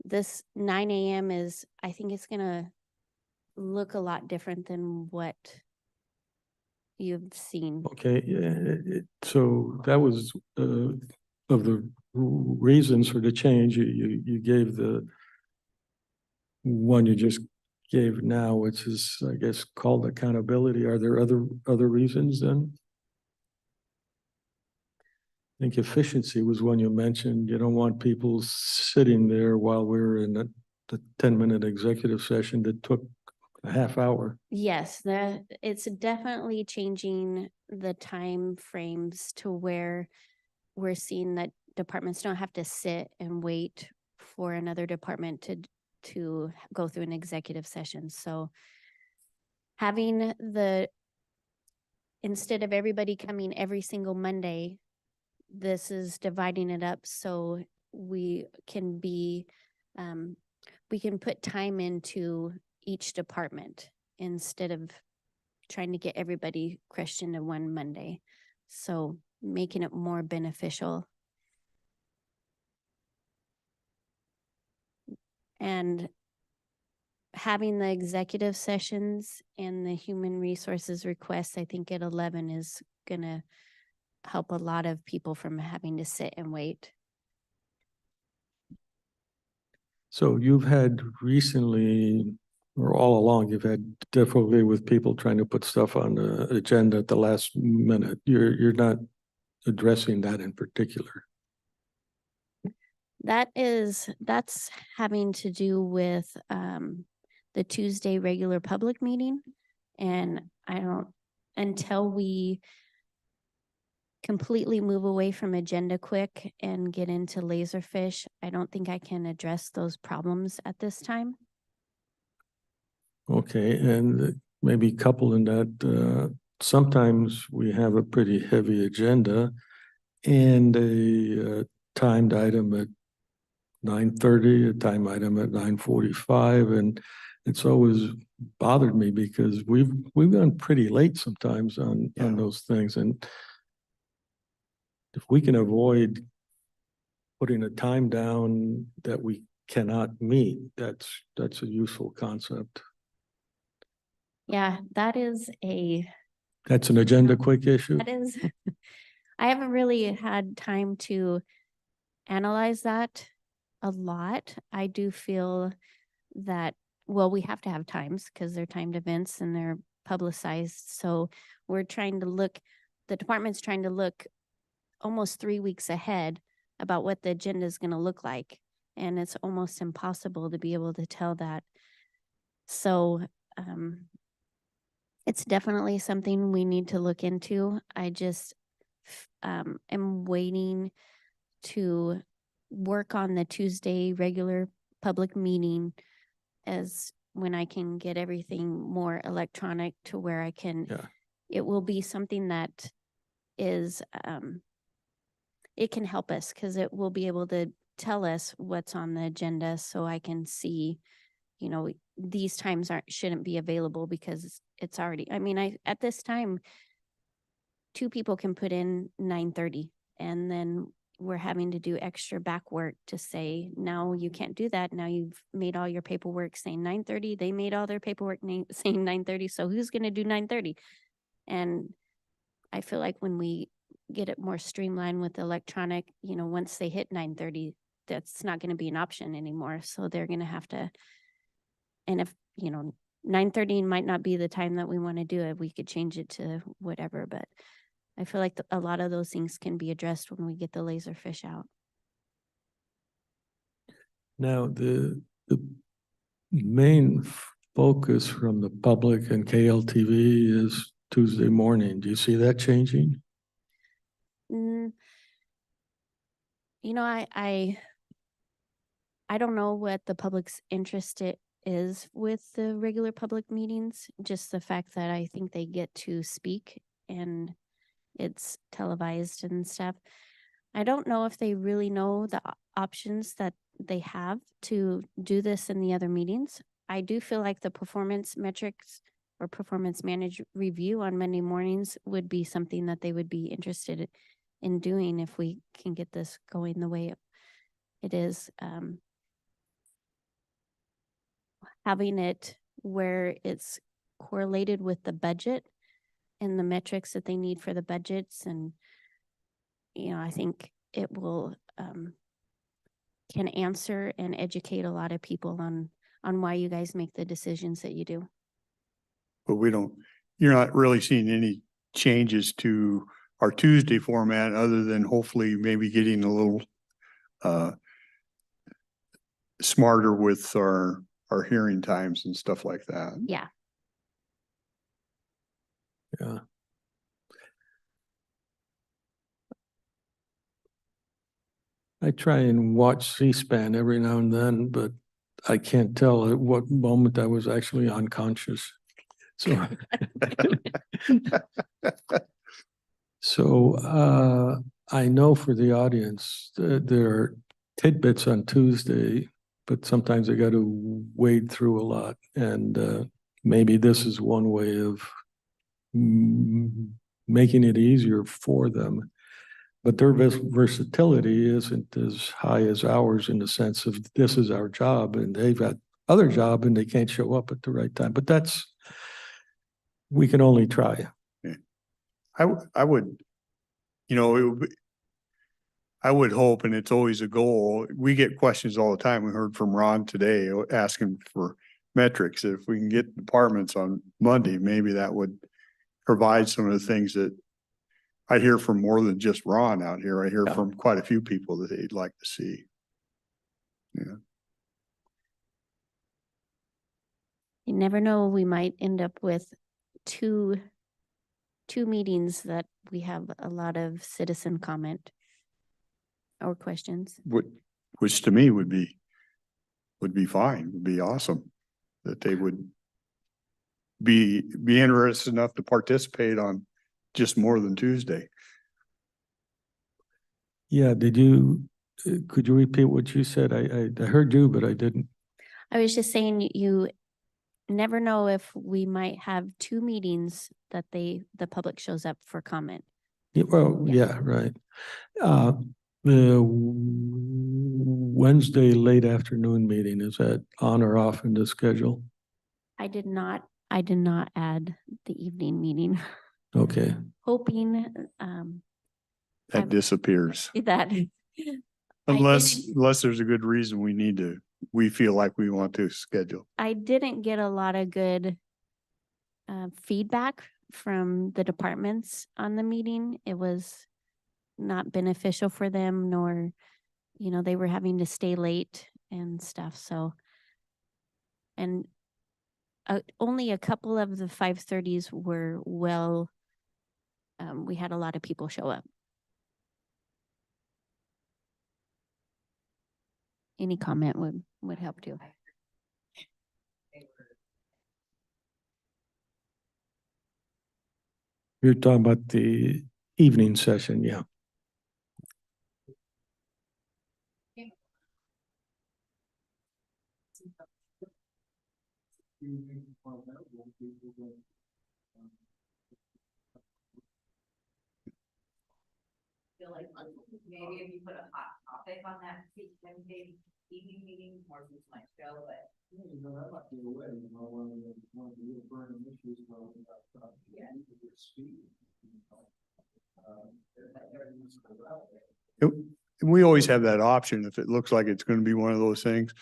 this 9 a.m. I think it's going to look a lot different than what you've seen. Okay, so that was of the reasons for the change. You gave the one you just gave now, which is, I guess, called accountability. Are there other reasons then? I think efficiency was one you mentioned. You don't want people sitting there while we're in the 10-minute executive session that took a half hour. Yes, it's definitely changing the time frames to where we're seeing that departments don't have to sit and wait for another department to go through an executive session. So having instead of everybody coming every single Monday, this is dividing it up so we can put time into each department instead of trying to get everybody questioned in one Monday. So making it more beneficial. And having the executive sessions and the human resources requests, I think at 11 is going to help a lot of people from having to sit and wait. So you've had recently, or all along, you've had difficulty with people trying to put stuff on the agenda at the last minute. You're not addressing that in particular. That's having to do with the Tuesday regular public meeting. And until we completely move away from agenda quick and get into Laserfish, I don't think I can address those problems at this time. Okay, and maybe coupling that, sometimes we have a pretty heavy agenda and a timed item at 9:30, a time item at 9:45, and it's always bothered me because we've gone pretty late sometimes on those things. And if we can avoid putting a time down that we cannot meet, that's a useful concept. Yeah, that is That's an agenda quick issue. that is, I haven't really had time to analyze that a lot. I do feel that, well, we have to have times because they're timed events and they're publicized. So we're trying to look, the department's trying to look almost 3 weeks ahead about what the agenda is going to look like. And it's almost impossible to be able to tell that. So it's definitely something we need to look into. I just am waiting to work on the Tuesday regular public meeting as when I can get everything more electronic to where I can, Yeah. it will be something that is, it can help us because it will be able to tell us what's on the agenda so I can see, you know, these times shouldn't be available because it's already, I mean, at this time, 2 people can put in 9:30 and then we're having to do extra back work to say, now you can't do that. Now you've made all your paperwork saying 9:30. They made all their paperwork saying 9:30. So who's going to do 9:30? And I feel like when we get it more streamlined with electronic, you know, once they hit 9:30, that's not going to be an option anymore. So they're going to have to, and if, you know, 9:30 might not be the time that we want to do it, we could change it to whatever, but I feel like a lot of those things can be addressed when we get the laser fish out. Now, the main focus from the public and KLTV is Tuesday morning. Do you see that changing? You know, I don't know what the public's interest is with the regular public meetings, just the fact that I think they get to speak and it's televised and stuff. I don't know if they really know the options that they have to do this in the other meetings. I do feel like the performance metrics or performance managed review on Monday mornings would be something that they would be interested in doing if we can get this going the way it is. Having it where it's correlated with the budget and the metrics that they need for the budgets. And, you know, I think it will, can answer and educate a lot of people on why you guys make the decisions that you do. But you're not really seeing any changes to our Tuesday format other than hopefully maybe getting a little smarter with our hearing times and stuff like that. Yeah. Yeah. I try and watch C-SPAN every now and then, but I can't tell at what moment I was actually unconscious. So, I know for the audience, there are tidbits on Tuesday, but sometimes I got to wade through a lot. And maybe this is one way of making it easier for them. But their versatility isn't as high as ours in the sense of this is our job and they've got other job and they can't show up at the right time. But we can only try. Yeah. I would, you know, I would hope, and it's always a goal. We get questions all the time. We heard from Ron today asking for metrics. If we can get departments on Monday, maybe that would provide some of the things that I hear from more than just Ron out here. I hear from quite a few people that they'd like to see. Yeah. You never know, we might end up with two meetings that we have a lot of citizen comment or questions. Which to me would be fine, would be awesome. That they would be interested enough to participate on just more than Tuesday. Yeah, could you repeat what you said? I heard you, but I didn't. I was just saying you never know if we might have 2 meetings that the public shows up for comment. Yeah, well, yeah, right. Wednesday late afternoon meeting, is that on or off in the schedule? I did not add the evening meeting, Okay, hoping, That I'm- disappears. that. Unless, didn't- unless there's a good reason we feel like we want to schedule. I didn't get a lot of good feedback from the departments on the meeting. It was not beneficial for them, nor, they were having to stay late and stuff, so. And only a couple of the 5:30s were we had a lot of people show up. Any comment would help too. you're talking about the evening session, yeah. Feel like maybe if you put a hot topic on that Wednesday evening meeting, more people might show, but. We always have that option. If it looks like it's going to be one of those things,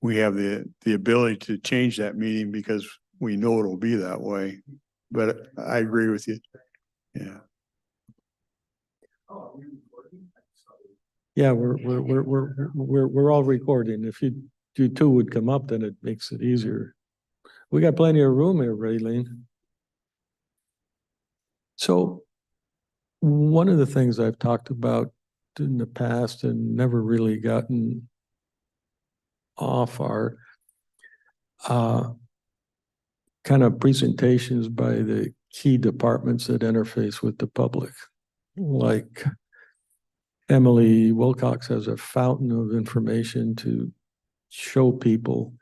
we have the ability to change that meeting because we know it'll be that way. But I agree with you. Yeah. Yeah, we're all recording. If you two would come up, then it makes it easier. We got plenty of room here, Raylene. So one of the things I've talked about in the past and never really gotten off are kind of presentations by the key departments that interface with the public. Like Emily Wilcox has a fountain of information to show people.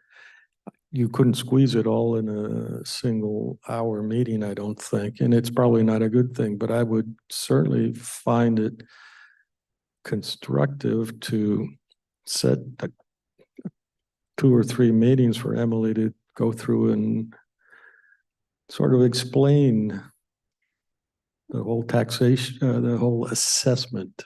You couldn't squeeze it all in a single hour meeting, I don't think, and it's probably not a good thing, but I would certainly find it constructive to set 2 or 3 meetings for Emily to go through and sort of explain the whole taxation, the whole assessment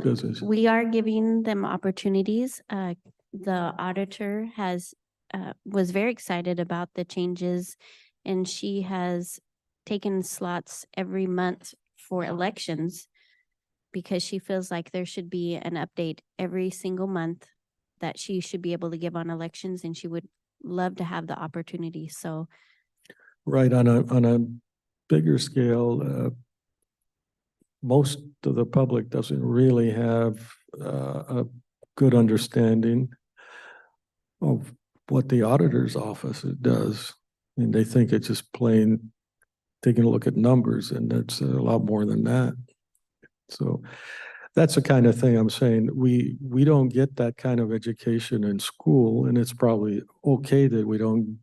business. We are giving them opportunities. The auditor was very excited about the changes, and she has taken slots every month for elections because she feels like there should be an update every single month that she should be able to give on elections, and she would love to have the opportunity. So, right, on a bigger scale, most of the public doesn't really have a good understanding of what the auditor's office does. And they think it's just plain taking a look at numbers, and it's a lot more than that. So that's the kind of thing I'm saying. We don't get that kind of education in school, and it's probably okay that we don't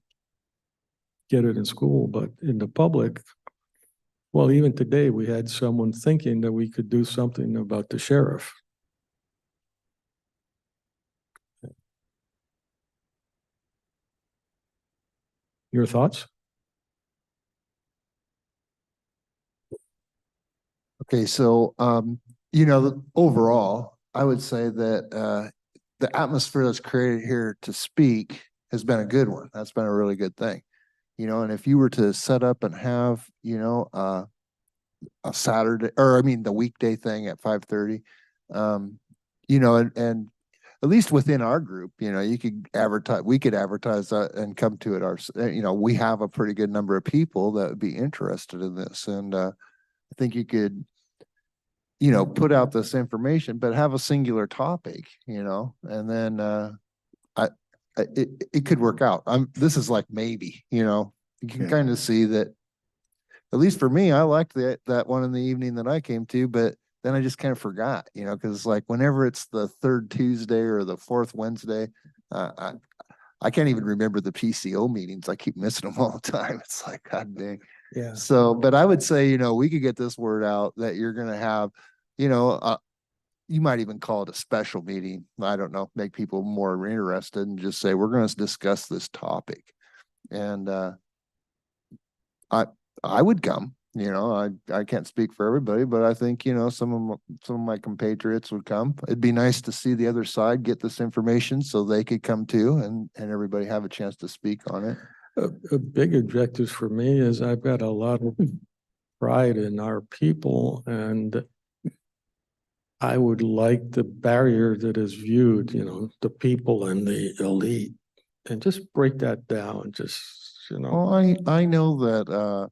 get it in school, but in the public, well, even today we had someone thinking that we could do something about the sheriff. Your thoughts? Okay, so overall, I would say that the atmosphere that's created here to speak has been a good one. That's been a really good thing. And if you were to set up and have, a Saturday, or I mean the weekday thing at 5:30, and at least within our group, you could advertise, we could advertise that and come to it. We have a pretty good number of people that would be interested in this. And I think you could, put out this information, but have a singular topic, and then it could work out. This is like maybe, you can kind of see that, at least for me, I liked that one in the evening that I came to, but then I just kind of forgot, because like whenever it's the 3rd Tuesday or the 4th Wednesday, I can't even remember the PCO meetings. I keep missing them all the time. It's like, God dang. Yeah. So, but I would say, we could get this word out that you're going to have, you might even call it a special meeting. I don't know, make people more interested and just say, we're going to discuss this topic. And, I would come, I can't speak for everybody, but I think, some of my compatriots would come. It'd be nice to see the other side get this information so they could come too and everybody have a chance to speak on it. A big objective for me is I've got a lot of pride in our people, and I would like the barrier that is viewed, the people and the elite, and just break that down, Well, I know that,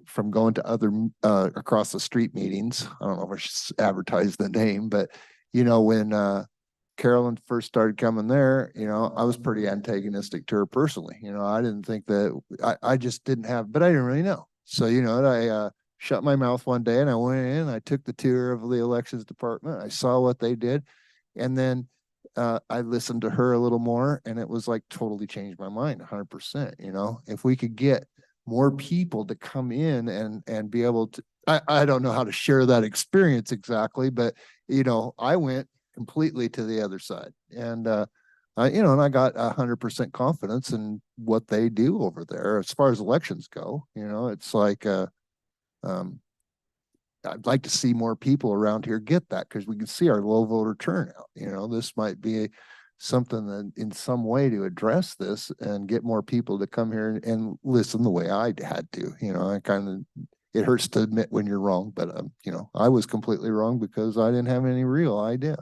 from going to other, across the street meetings, I don't know if I should advertise the name, but, when, Carolyn first started coming there, I was pretty antagonistic to her personally. I didn't think that, I just didn't have, but I didn't really know. So, I shut my mouth one day and I went in, I took the tour of the elections department. I saw what they did. And then I listened to her a little more, and it was like totally changed my mind 100%. If we could get more people to come in and be able to, I don't know how to share that experience exactly, but, I went completely to the other side. And, and I got 100% confidence in what they do over there as far as elections go. It's like, I'd like to see more people around here get that, because we can see our low voter turnout. This might be something that in some way to address this and get more people to come here and listen the way I had to. It hurts to admit when you're wrong, but I was completely wrong because I didn't have any real idea.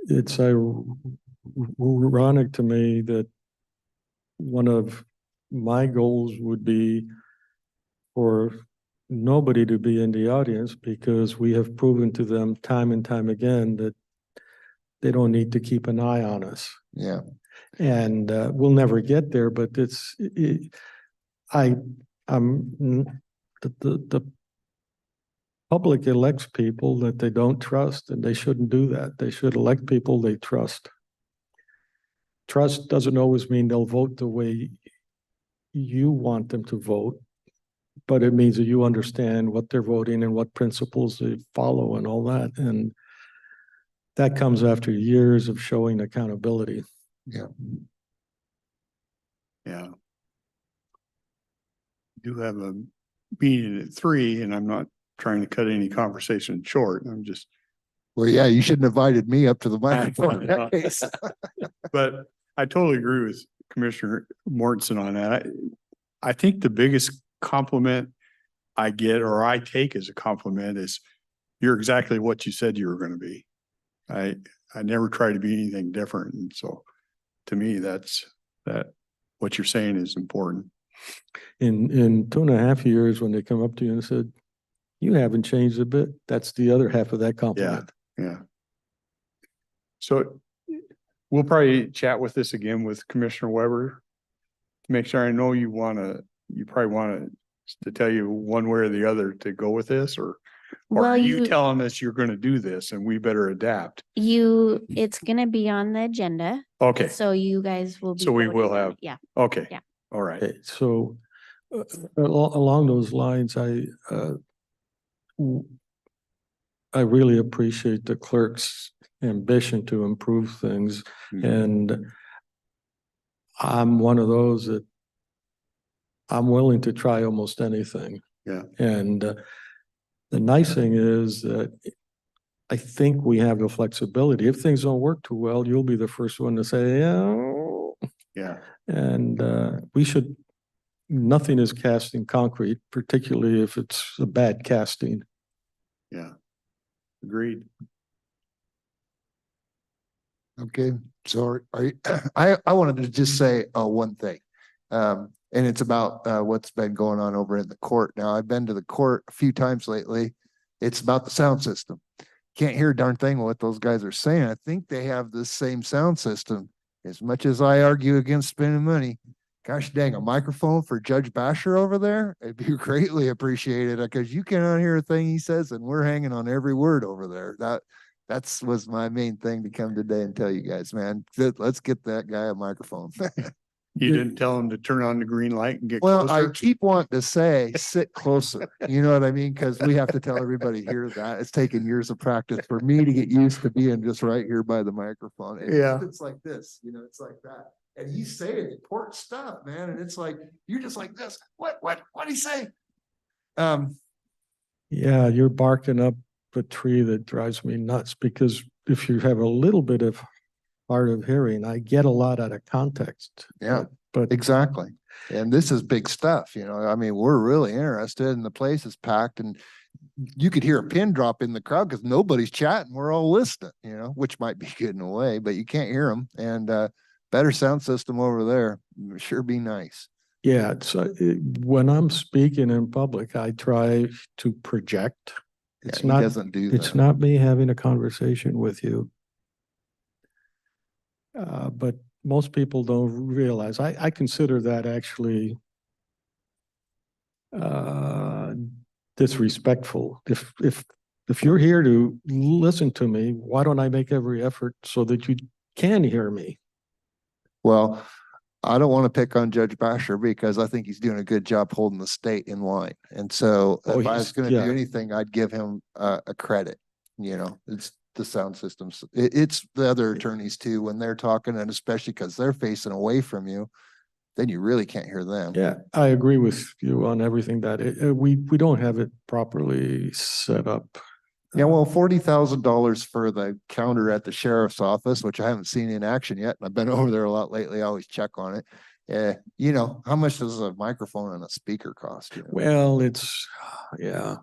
It's ironic to me that one of my goals would be for nobody to be in the audience, because we have proven to them time and time again that they don't need to keep an eye on us. Yeah. And we'll never get there, but the public elects people that they don't trust, and they shouldn't do that. They should elect people they trust. Trust doesn't always mean they'll vote the way you want them to vote, but it means that you understand what they're voting and what principles they follow and all that. And that comes after years of showing accountability. Yeah. Yeah. Do have a meeting at 3, and I'm not trying to cut any conversation short. I'm just. Well, yeah, you shouldn't have invited me up to the microphone in that case. But I totally agree with Commissioner Mortensen on that. I think the biggest compliment I get, or I take as a compliment, is you're exactly what you said you were going to be. I never try to be anything different. And so to me, that what you're saying is important. In 2.5 years, when they come up to you and said, you haven't changed a bit, that's the other half of that compliment. Yeah. So we'll probably chat with this again with Commissioner Weber to make sure. I know you probably want to tell you one way or the other to go with this, or are you telling us you're going to do this and we better adapt? It's going to be on the agenda. Okay. So you guys will be. So we will voting on have. it. Yeah. Okay. Yeah. All right. Okay, so along those lines, I really appreciate the clerk's ambition to improve things. Mhm. And I'm one of those that I'm willing to try almost anything. Yeah. And the nice thing is that I think we have the flexibility. If things don't work too well, you'll be the first one to say, Yeah. And nothing is cast in concrete, particularly if it's a bad casting. Yeah. Agreed. Okay. So I wanted to just say one thing. And it's about what's been going on over in the court. Now, I've been to the court a few times lately. It's about the sound system. Can't hear a darn thing what those guys are saying. I think they have the same sound system. As much as I argue against spending money, gosh dang, a microphone for Judge Basher over there, it'd be greatly appreciated, because you cannot hear a thing he says, and we're hanging on every word over there. That was my main thing to come today and tell you guys, man. Let's get that guy a microphone. You didn't tell them to turn on the green light and get Well, I closer? keep wanting to say, sit closer. You know what I mean? Because we have to tell everybody here that it's taken years of practice for me to get used to being just right here by the microphone. And Yeah. it's like this, it's like that. And he's saying important stuff, man. And it's like, you're just like this. What'd he say? Yeah, you're barking up a tree that drives me nuts, because if you have a little bit of hard of hearing, I get a lot out of context. Yeah. But Exactly. And this is big stuff, I mean, we're really interested, and the place is packed, and you could hear a pin drop in the crowd because nobody's chatting. We're all listening, which might be good in a way, but you can't hear them. And better sound system over there would sure be nice. yeah, when I'm speaking in public, I try to project. It's He not, doesn't do it's that. not me having a conversation with you. But most people don't realize, I consider that actually disrespectful. If you're here to listen to me, why don't I make every effort so that you can hear me? Well, I don't want to pick on Judge Basher because I think he's doing a good job holding the state in line. And so if I was going to do anything, I'd give him a credit. It's the sound systems. It's the other attorneys too, when they're talking, and especially because they're facing away from you, then you really can't hear them. Yeah, I agree with you on everything that we don't have it properly set up. Yeah, well, $40,000 for the counter at the sheriff's office, which I haven't seen in action yet. And I've been over there a lot lately. I always check on it. How much does a microphone and a speaker cost? Well, yeah.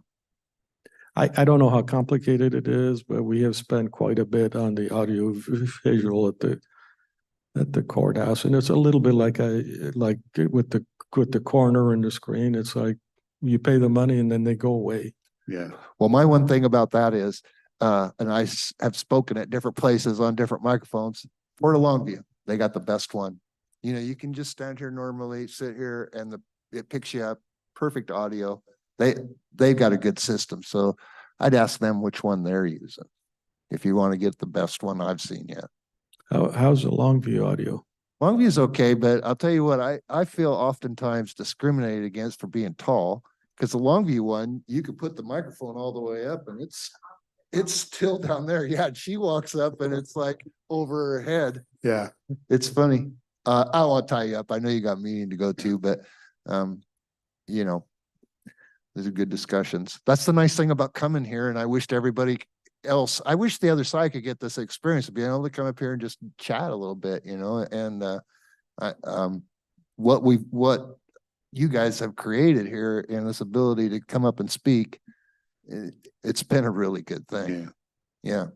I don't know how complicated it is, but we have spent quite a bit on the audio visual at the courthouse, and it's a little bit like with the corner and the screen. It's like you pay the money and then they go away. Yeah. Well, my one thing about that is, and I have spoken at different places on different microphones, Port of Longview, they got the best one. You can just stand here normally, sit here, and it picks you up, perfect audio. They've got a good system. So I'd ask them which one they're using if you want to get the best one I've seen yet. How's the Longview audio? Longview is okay, but I'll tell you what, I feel oftentimes discriminated against for being tall, because the Longview one, you could put the microphone all the way up and it's still down there. Yeah, and she walks up and it's like over her head. Yeah. It's funny. I won't tie you up. I know you got a meeting to go to, but these are good discussions. That's the nice thing about coming here. And I wish everybody else, I wish the other side could get this experience of being able to come up here and just chat a little bit, and what you guys have created here and this ability to come up and speak, it's been a really good thing. Yeah.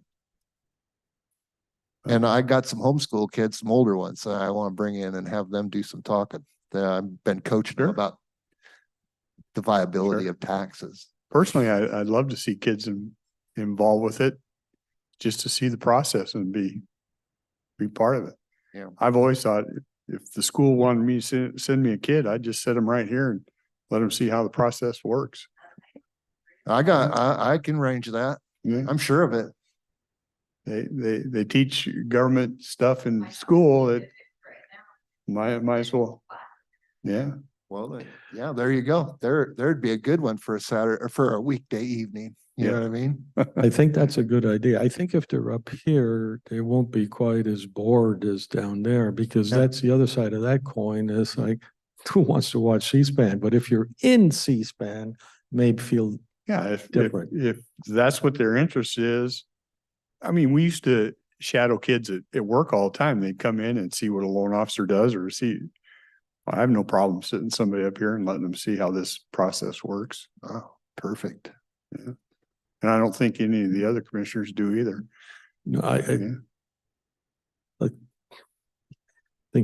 And I got some homeschool kids, some older ones, I want to bring in and have them do some talking. I've been coaching them about the viability of taxes. Personally, I'd love to see kids involved with it, just to see the process and be part of it. Yeah. I've always thought if the school wanted me to send me a kid, I'd just set them right here and let them see how the process works. I can arrange that. Yeah. I'm sure of it. They teach government stuff in school that might as well. Yeah. Well, yeah, there you go. There'd be a good one for a Saturday or for a weekday evening. You know what I mean? I think that's a good idea. I think if they're up here, they won't be quite as bored as down there, because that's the other side of that coin. Is like, who wants to watch C-SPAN? But if you're in C-SPAN, maybe feel different. If that's what their interest is. I mean, we used to shadow kids at work all the time. They'd come in and see what a loan officer does or see. I have no problem sitting somebody up here and letting them see how this process works. Oh, perfect. Yeah. And I don't think any of the other commissioners do either. No, I think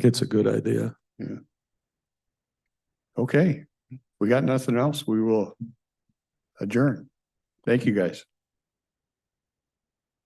it's a good idea. Yeah. Okay. We got nothing else. We will adjourn. Thank you, guys.